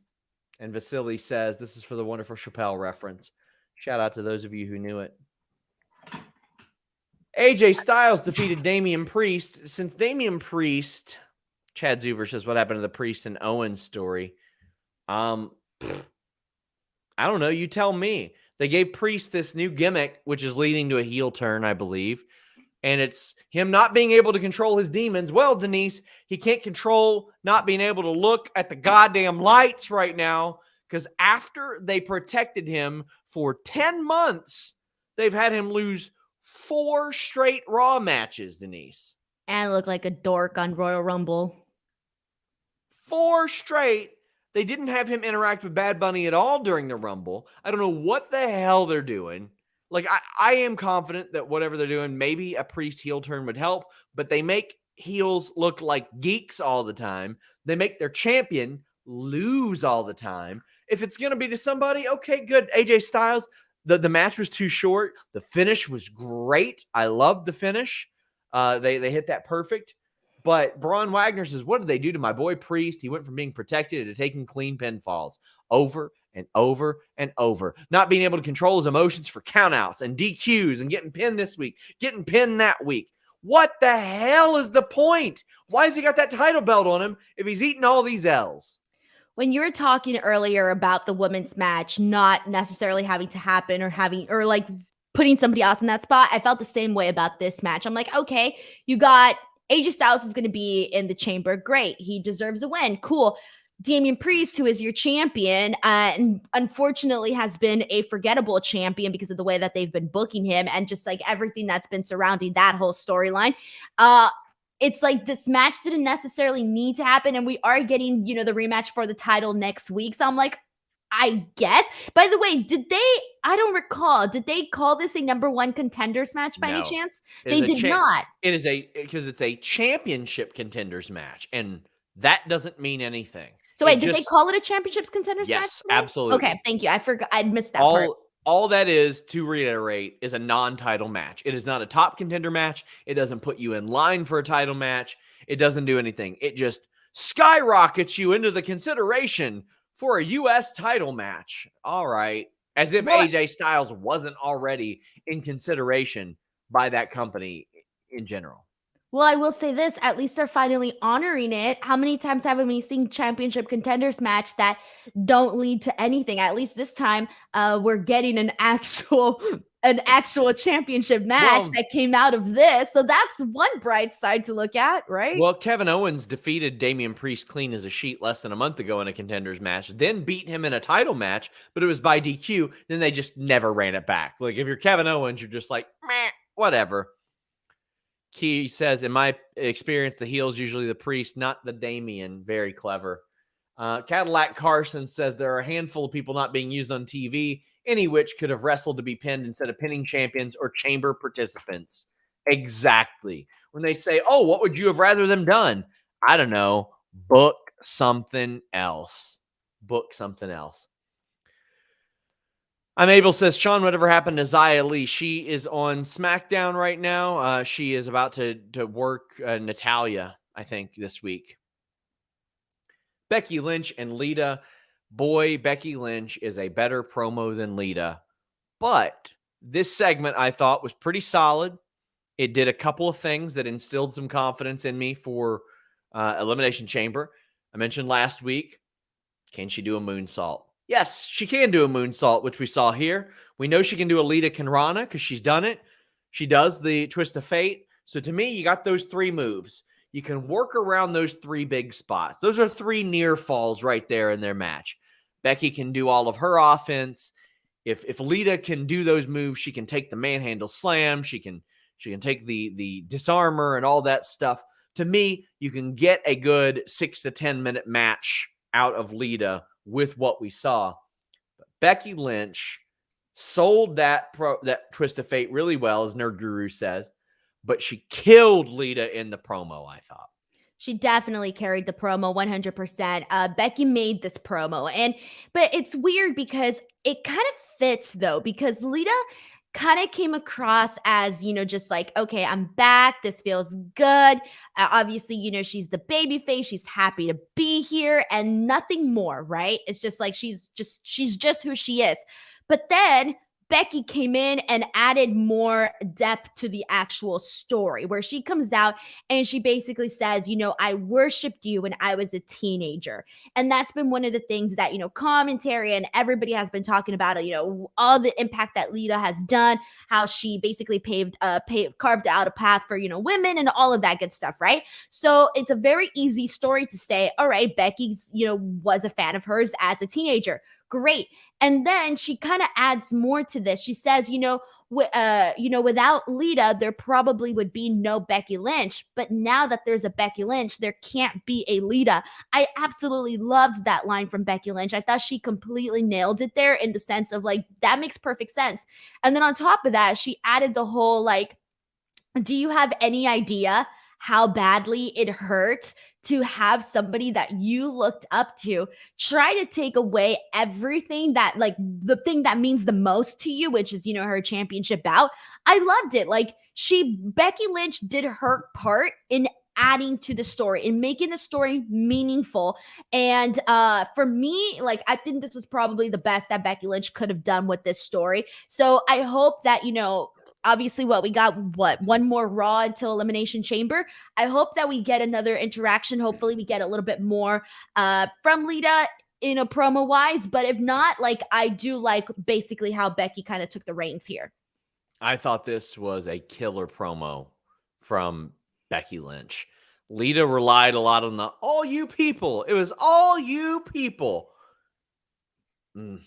And Vasily says, this is for the wonderful Chappelle reference. Shout out to those of you who knew it. AJ Styles defeated Damian Priest. Since Damian Priest, Chad Zuver says, what happened to the Priest and Owens story? I don't know. You tell me. They gave Priest this new gimmick, which is leading to a heel turn, I believe. And it's him not being able to control his demons. Well, Denise, he can't control not being able to look at the goddamn lights right now because after they protected him for 10 months, they've had him lose 4 straight Raw matches, Denise. And look like a dork on Royal Rumble. 4 straight. They didn't have him interact with Bad Bunny at all during the Rumble. I don't know what the hell they're doing. Like, I am confident that whatever they're doing, maybe a Priest heel turn would help, but they make heels look like geeks all the time. They make their champion lose all the time. If it's going to be to somebody, okay, good. AJ Styles, the match was too short. The finish was great. I loved the finish. They hit that perfect. But Braun Wagner says, what did they do to my boy Priest? He went from being protected to taking clean pinfalls over and over and over. Not being able to control his emotions for countouts and DQs and getting pinned this week, getting pinned that week. What the hell is the point? Why has he got that title belt on him if he's eating all these L's? When you were talking earlier about the women's match not necessarily having to happen or like putting somebody else in that spot, I felt the same way about this match. I'm like, okay, you got AJ Styles is going to be in the chamber. Great. He deserves a win. Cool. Damian Priest, who is your champion, and unfortunately has been a forgettable champion because of the way that they've been booking him and just like everything that's been surrounding that whole storyline. It's like this match didn't necessarily need to happen, and we are getting, the rematch for the title next week. So I'm like, I guess. By the way, I don't recall, did they call this a number 1 contenders match by any chance? They did not. It is because it's a championship contenders match, and that doesn't mean anything. So wait, did they call it a championships contenders match? Yes, absolutely. Okay, thank you. I forgot. I missed that part. All that is, to reiterate, is a non-title match. It is not a top contender match. It doesn't put you in line for a title match. It doesn't do anything. It just skyrockets you into the consideration for a U.S. title match. All right. As if AJ Styles wasn't already in consideration by that company in general. Well, I will say this, at least they're finally honoring it. How many times have we seen championship contenders match that don't lead to anything? At least this time, we're getting an actual championship match that came out of this. So that's one bright side to look at, right? Well, Kevin Owens defeated Damian Priest clean as a sheet less than a month ago in a contenders match, then beat him in a title match, but it was by DQ. Then they just never ran it back. Like, if you're Kevin Owens, you're just like, meh, whatever. Key says, in my experience, the heel's usually the Priest, not the Damian. Very clever. Cadillac Carson says there are a handful of people not being used on TV, any which could have wrestled to be pinned instead of pinning champions or chamber participants. Exactly. When they say, oh, what would you have rather them done? I don't know. Book something else. Book something else. Abel says, Sean, whatever happened to Xia Li? She is on SmackDown right now. She is about to work Natalia, I think, this week. Becky Lynch and Lita. Boy, Becky Lynch is a better promo than Lita. But this segment, I thought, was pretty solid. It did a couple of things that instilled some confidence in me for Elimination Chamber. I mentioned last week, can she do a moonsault? Yes, she can do a moonsault, which we saw here. We know she can do a Lita Kanrana because she's done it. She does the Twist of Fate. So to me, you got those 3 moves. You can work around those 3 big spots. Those are 3 near falls right there in their match. Becky can do all of her offense. If Lita can do those moves, she can take the manhandle slam. She can take the disarmor and all that stuff. To me, you can get a good 6 to 10 minute match out of Lita with what we saw. But Becky Lynch sold that Twist of Fate really well, as Nerd Guru says, but she killed Lita in the promo, I thought. She definitely carried the promo 100%. Becky made this promo. But it's weird because it kind of fits, though, because Lita kind of came across as, just like, okay, I'm back. This feels good. Obviously, she's the baby face. She's happy to be here and nothing more, right? It's just like she's just who she is. But then Becky came in and added more depth to the actual story, where she comes out and she basically says, I worshiped you when I was a teenager. And that's been one of the things that, commentary and everybody has been talking about, all the impact that Lita has done, how she basically carved out a path for, women and all of that good stuff, right? So it's a very easy story to say, all right, Becky's, was a fan of hers as a teenager. Great. And then she kind of adds more to this. She says, without Lita, there probably would be no Becky Lynch. But now that there's a Becky Lynch, there can't be a Lita. I absolutely loved that line from Becky Lynch. I thought she completely nailed it there in the sense of like, that makes perfect sense. And then on top of that, she added the whole like, do you have any idea how badly it hurt to have somebody that you looked up to try to take away everything that, like, the thing that means the most to you, which is, her championship bout? I loved it. Like, Becky Lynch did her part in adding to the story and making the story meaningful. And for me, like, I think this was probably the best that Becky Lynch could have done with this story. So I hope that, obviously, we got one more Raw until Elimination Chamber. I hope that we get another interaction. Hopefully we get a little bit more from Lita, promo wise. But if not, like, I do like basically how Becky kind of took the reins here. I thought this was a killer promo from Becky Lynch. Lita relied a lot on the all you people. It was all you people.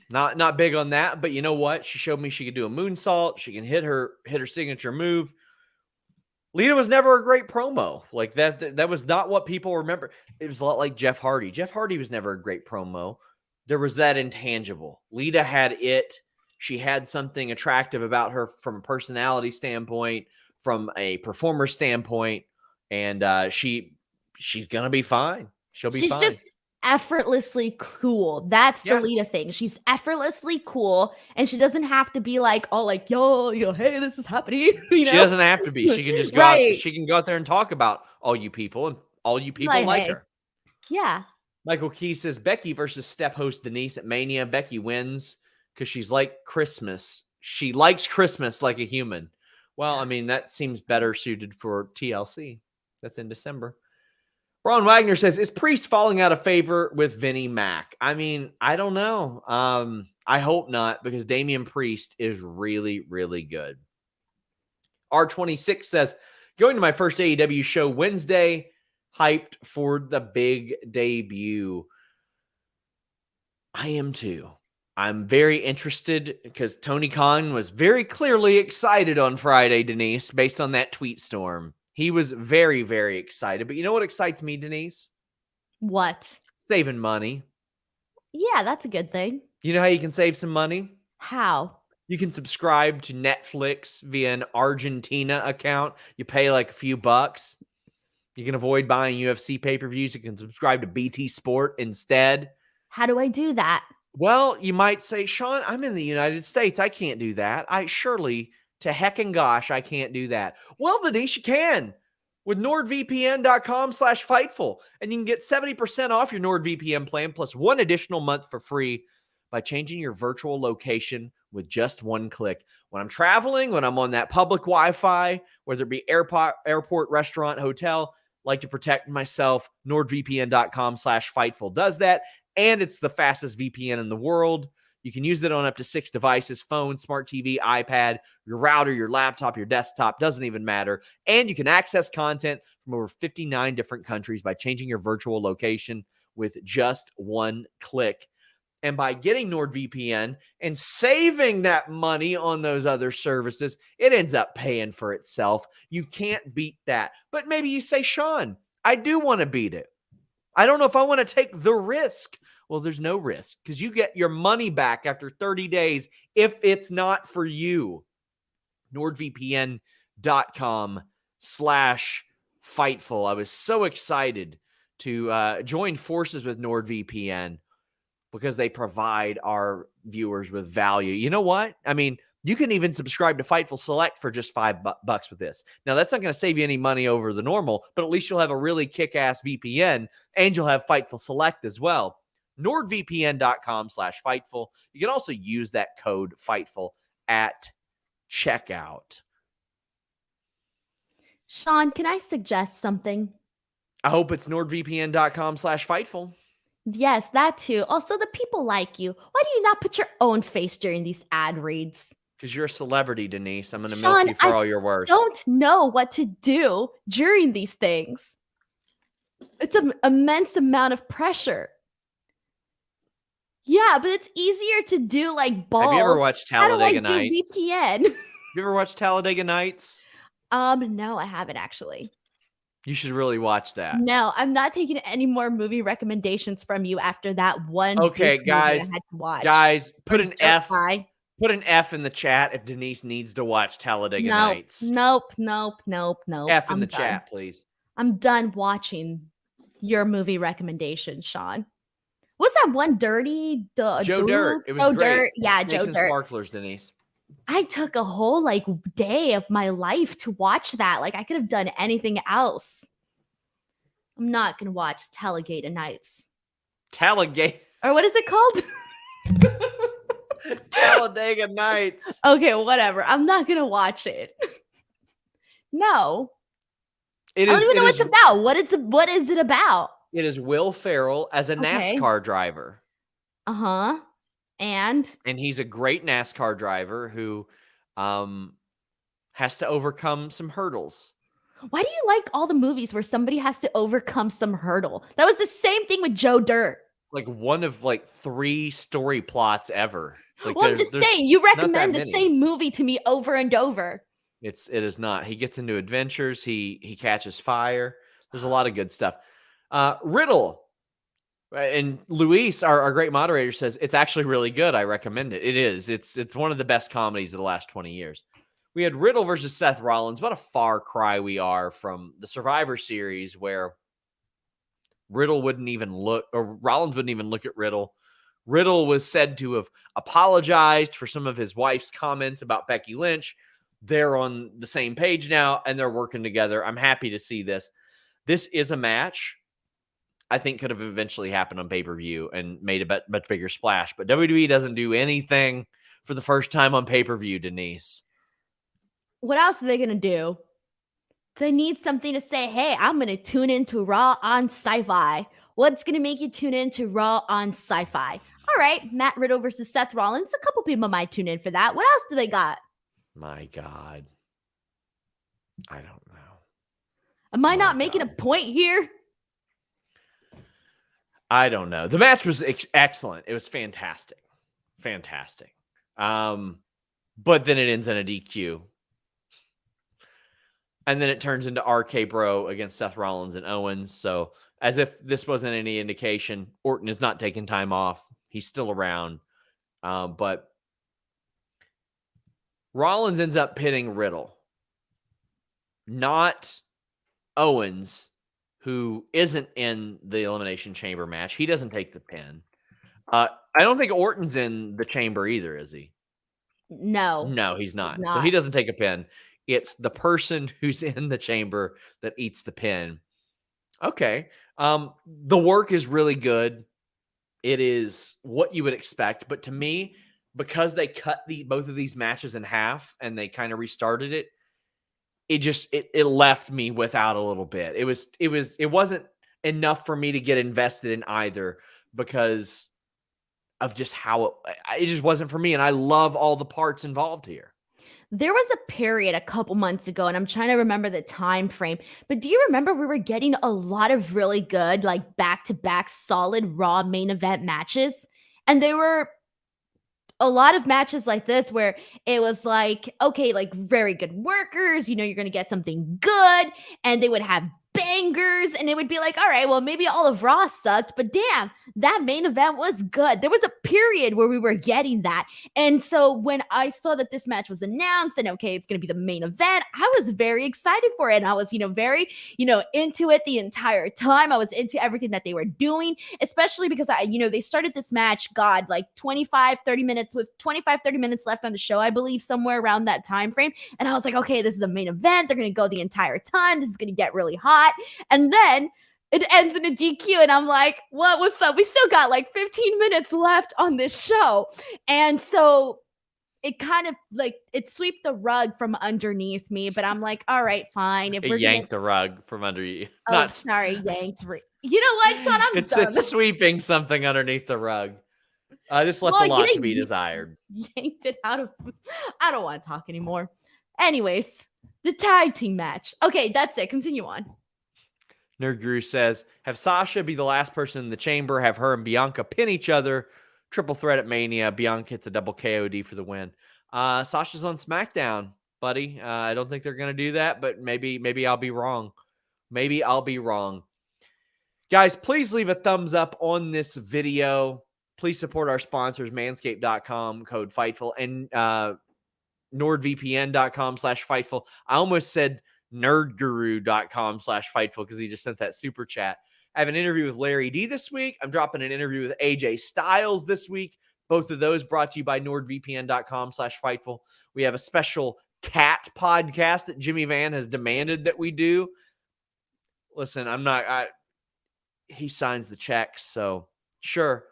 Not big on that, but you know what? She showed me she could do a moonsault. She can hit her signature move. Lita was never a great promo. Like that was not what people remember. It was a lot like Jeff Hardy. Jeff Hardy was never a great promo. There was that intangible. Lita had it. She had something attractive about her from a personality standpoint, from a performer standpoint, and she's gonna be fine. She'll be fine. She's just effortlessly cool. That's the Lita thing. She's effortlessly cool, and she doesn't have to be like, oh, like, yo, hey, this is happening. She doesn't have to be. She can just go out. She can go out there and talk about all you people, and all you people like her. Yeah. Michael Key says Becky versus Step host Denise at Mania. Becky wins because she's like Christmas. She likes Christmas like a human. Well, I mean, that seems better suited for TLC. That's in December. Braun Wagner says, is Priest falling out of favor with Vinnie Mac? I mean, I don't know. I hope not, because Damian Priest is really, really good. R26 says, going to my first AEW show Wednesday, hyped for the big debut. I am too. I'm very interested because Tony Khan was very clearly excited on Friday, Denise, based on that tweet storm. He was very, very excited. But you know what excites me, Denise? What? Saving money. Yeah, that's a good thing. You know how you can save some money? How? You can subscribe to Netflix via an Argentina account. You pay like a few bucks. You can avoid buying UFC pay-per-views. You can subscribe to BT Sport instead. How do I do that? Well, you might say, Sean, I'm in the United States. I can't do that. To heck and gosh, I can't do that. Well, Denise, you can with nordvpn.com/fightful. And you can get 70% off your NordVPN plan plus 1 additional month for free by changing your virtual location with just 1 click. When I'm traveling, when I'm on that public Wi-Fi, whether it be airport, restaurant, hotel, like to protect myself, nordvpn.com/fightful does that. And it's the fastest VPN in the world. You can use it on up to 6 devices, phone, smart TV, iPad, your router, your laptop, your desktop, doesn't even matter. And you can access content from over 59 different countries by changing your virtual location with just 1 click. And by getting NordVPN and saving that money on those other services, it ends up paying for itself. You can't beat that. But maybe you say, Sean, I do want to beat it. I don't know if I want to take the risk. Well, there's no risk because you get your money back after 30 days if it's not for you. NordVPN.com/Fightful. I was so excited to join forces with NordVPN because they provide our viewers with value. You know what? I mean, you can even subscribe to Fightful Select for just $5 with this. Now, that's not going to save you any money over the normal, but at least you'll have a really kick-ass VPN, and you'll have Fightful Select as well. NordVPN.com/Fightful. You can also use that code Fightful at checkout. Sean, can I suggest something? I hope it's NordVPN.com/Fightful. Yes, that too. Also, the people like you. Why do you not put your own face during these ad reads? Because you're a celebrity, Denise. I'm going to Sean, milk you for all you're worth. Don't know what to do during these things. It's an immense amount of pressure. Yeah, but it's easier to do like balls. Have you ever watched Talladega Nights? VPN. You ever watched Talladega Nights? No, I haven't actually. You should really watch that. No, I'm not taking any more movie recommendations from you after that one. Okay, guys. I had to watch. Guys, put an F. Pie. Put an F in the chat if Denise needs to watch Talladega Nights. Nope. F in the chat, please. I'm done watching your movie recommendations, Sean. What's that one? Joe Dirt. It was great. Dirt. Yeah, Snakes Joe and Dirt. Sparklers, Denise. I took a whole day of my life to watch that. Like I could have done anything else. I'm not gonna watch Talladega Nights. Talladega. Or what is it called? Talladega Nights. Okay, whatever. I'm not gonna watch it. No. I don't even know what it's about. What is it about? It is Will Ferrell as a NASCAR driver. Uh-huh. And he's a great NASCAR driver who has to overcome some hurdles. Why do you like all the movies where somebody has to overcome some hurdle? That was the same thing with Joe Dirt. Like one of 3 story plots ever. Well, I'm just saying, you recommend the same movie to me over and over. It is not. He gets into adventures. He catches fire. There's a lot of good stuff. Riddle and Luis, our great moderator, says it's actually really good. I recommend it. It is. It's one of the best comedies of the last 20 years. We had Riddle versus Seth Rollins. What a far cry we are from the Survivor Series where Riddle wouldn't even look, or Rollins wouldn't even look at Riddle. Riddle was said to have apologized for some of his wife's comments about Becky Lynch. They're on the same page now, and they're working together. I'm happy to see this. This is a match I think could have eventually happened on pay-per-view and made a much bigger splash. But WWE doesn't do anything for the first time on pay-per-view, Denise. What else are they going to do? They need something to say, hey, I'm going to tune into Raw on Sci-Fi. What's going to make you tune into Raw on Sci-Fi? All right, Matt Riddle versus Seth Rollins. A couple people might tune in for that. What else do they got? My God. I don't know. Am I not making a point here? I don't know. The match was excellent. It was fantastic. Fantastic. But then it ends in a DQ. And then it turns into RKBro against Seth Rollins and Owens. So as if this wasn't any indication, Orton is not taking time off. He's still around. But Rollins ends up pinning Riddle. Not Owens, who isn't in the Elimination Chamber match. He doesn't take the pin. I don't think Orton's in the chamber either, is he? No. No, he's not. He's So not. he doesn't take a pin. It's the person who's in the chamber that eats the pin. Okay. The work is really good. It is what you would expect, but to me, because they cut both of these matches in half and they kind of restarted it, it left me without a little bit. It wasn't enough for me to get invested in either because of just how it just wasn't for me. And I love all the parts involved here. There was a period a couple months ago, and I'm trying to remember the time frame, but do you remember we were getting a lot of really good, like back-to-back solid Raw main event matches? And there were a lot of matches like this where it was like, okay, like very good workers, you're going to get something good, and they would have bangers, and it would be like, all right, well, maybe all of Raw sucked, but damn, that main event was good. There was a period where we were getting that. And so when I saw that this match was announced and okay, it's going to be the main event, I was very excited for it. And I was, very, into it the entire time. I was into everything that they were doing, especially because they started this match, like 30 minutes left on the show, I believe, somewhere around that time frame. And I was like, okay, this is the main event. They're going to go the entire time. This is going to get really hot. And then it ends in a DQ, and I'm like, what's up? We still got like 15 minutes left on this show. And so it kind of like it swept the rug from underneath me, but I'm like, all right, fine. If it yanked the rug from under you. Oh, sorry, yanked. You know what, Sean? I'm done. It's sweeping something underneath the rug. This left a lot to be desired. Yanked it out of. I don't want to talk anymore. Anyways, the tag team match. Okay, that's it. Continue on. Nerd Guru says, have Sasha be the last person in the chamber, have her and Bianca pin each other, triple threat at Mania, Bianca hits a double KOD for the win. Sasha's on SmackDown, buddy. I don't think they're going to do that, but maybe I'll be wrong. Maybe I'll be wrong. Guys, please leave a thumbs up on this video. Please support our sponsors, manscaped.com, code Fightful, and nordvpn.com/Fightful. I almost said nerdguru.com/Fightful because he just sent that super chat. I have an interview with Larry D this week. I'm dropping an interview with AJ Styles this week. Both of those brought to you by nordvpn.com/Fightful. We have a special cat podcast that Jimmy Van has demanded that we do. Listen, he signs the checks, so sure.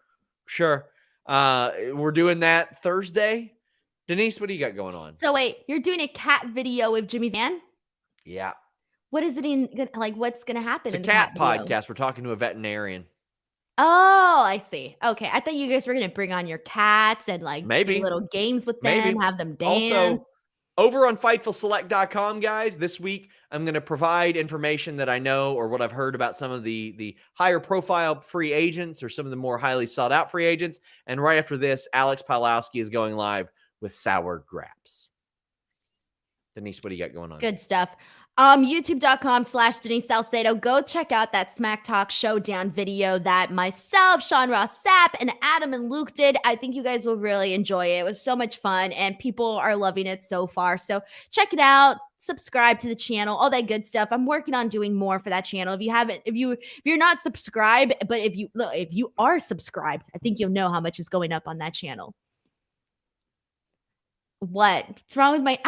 We're doing that Thursday. Denise, what do you got going on? So wait, you're doing a cat video with Jimmy Van? Yeah. What is it what's going to happen? It's a cat podcast. We're talking to a veterinarian. Oh, I see. Okay. I thought you guys were going to bring on your cats and maybe do little games with them, have them dance. Also, over on FightfulSelect.com, guys, this week, I'm going to provide information that I know or what I've heard about some of the higher profile free agents or some of the more highly sought out free agents. And right after this, Alex Pawlowski is going live with Sour Graps. Denise, what do you got going on? Good stuff. YouTube.com/Denise Salcedo. Go check out that Smack Talk Showdown video that myself, Sean Ross Sapp, and Adam and Luke did. I think you guys will really enjoy it. It was so much fun, and people are loving it so far. So check it out. Subscribe to the channel, all that good stuff. I'm working on doing more for that channel. If you're not subscribed, but if you are subscribed, I think you'll know how much is going up on that channel. What's wrong with my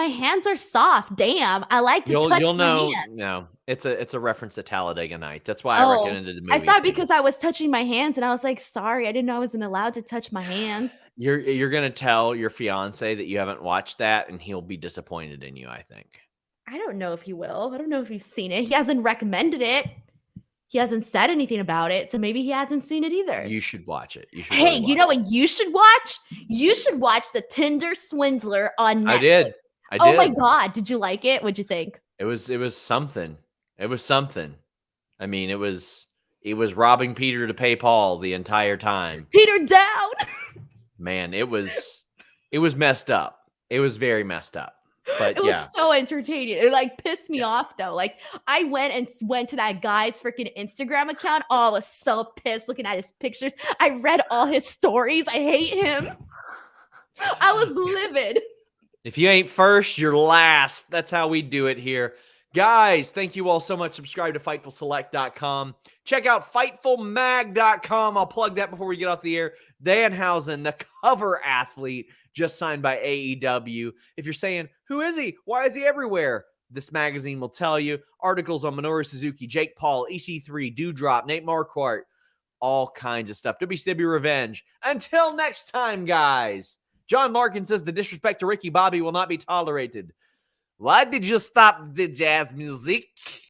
hands are soft. Damn. I like to touch my hands. No, it's a reference to Talladega Night. That's why I recommended the movie. I thought because I was touching my hands and I was like, sorry, I didn't know I wasn't allowed to touch my hands. You're going to tell your fiance that you haven't watched that and he'll be disappointed in you, I think. I don't know if he will. I don't know if he's seen it. He hasn't recommended it. He hasn't said anything about it, so maybe he hasn't seen it either. You should watch it. Hey, you know what you should watch? You should watch The Tinder Swindler on Netflix. I did. Oh my God. Did you like it? What'd you think? It was something. It was something. I mean, it was robbing Peter to pay Paul the entire time. Peter down. Man, it was messed up. It was very messed up. But it was so entertaining. It pissed me off though. I went to that guy's freaking Instagram account. Oh, I was so pissed looking at his pictures. I read all his stories. I hate him. I was livid. If you ain't first, you're last. That's how we do it here. Guys, thank you all so much. Subscribe to FightfulSelect.com. Check out FightfulMag.com. I'll plug that before we get off the air. Danhausen, the cover athlete, just signed by AEW. If you're saying, who is he? Why is he everywhere? This magazine will tell you. Articles on Minoru Suzuki, Jake Paul, EC3, Dewdrop, Nate Marquardt, all kinds of stuff. WCW Revenge. Until next time, guys. John Larkin says the disrespect to Ricky Bobby will not be tolerated. Why did you stop the jazz music?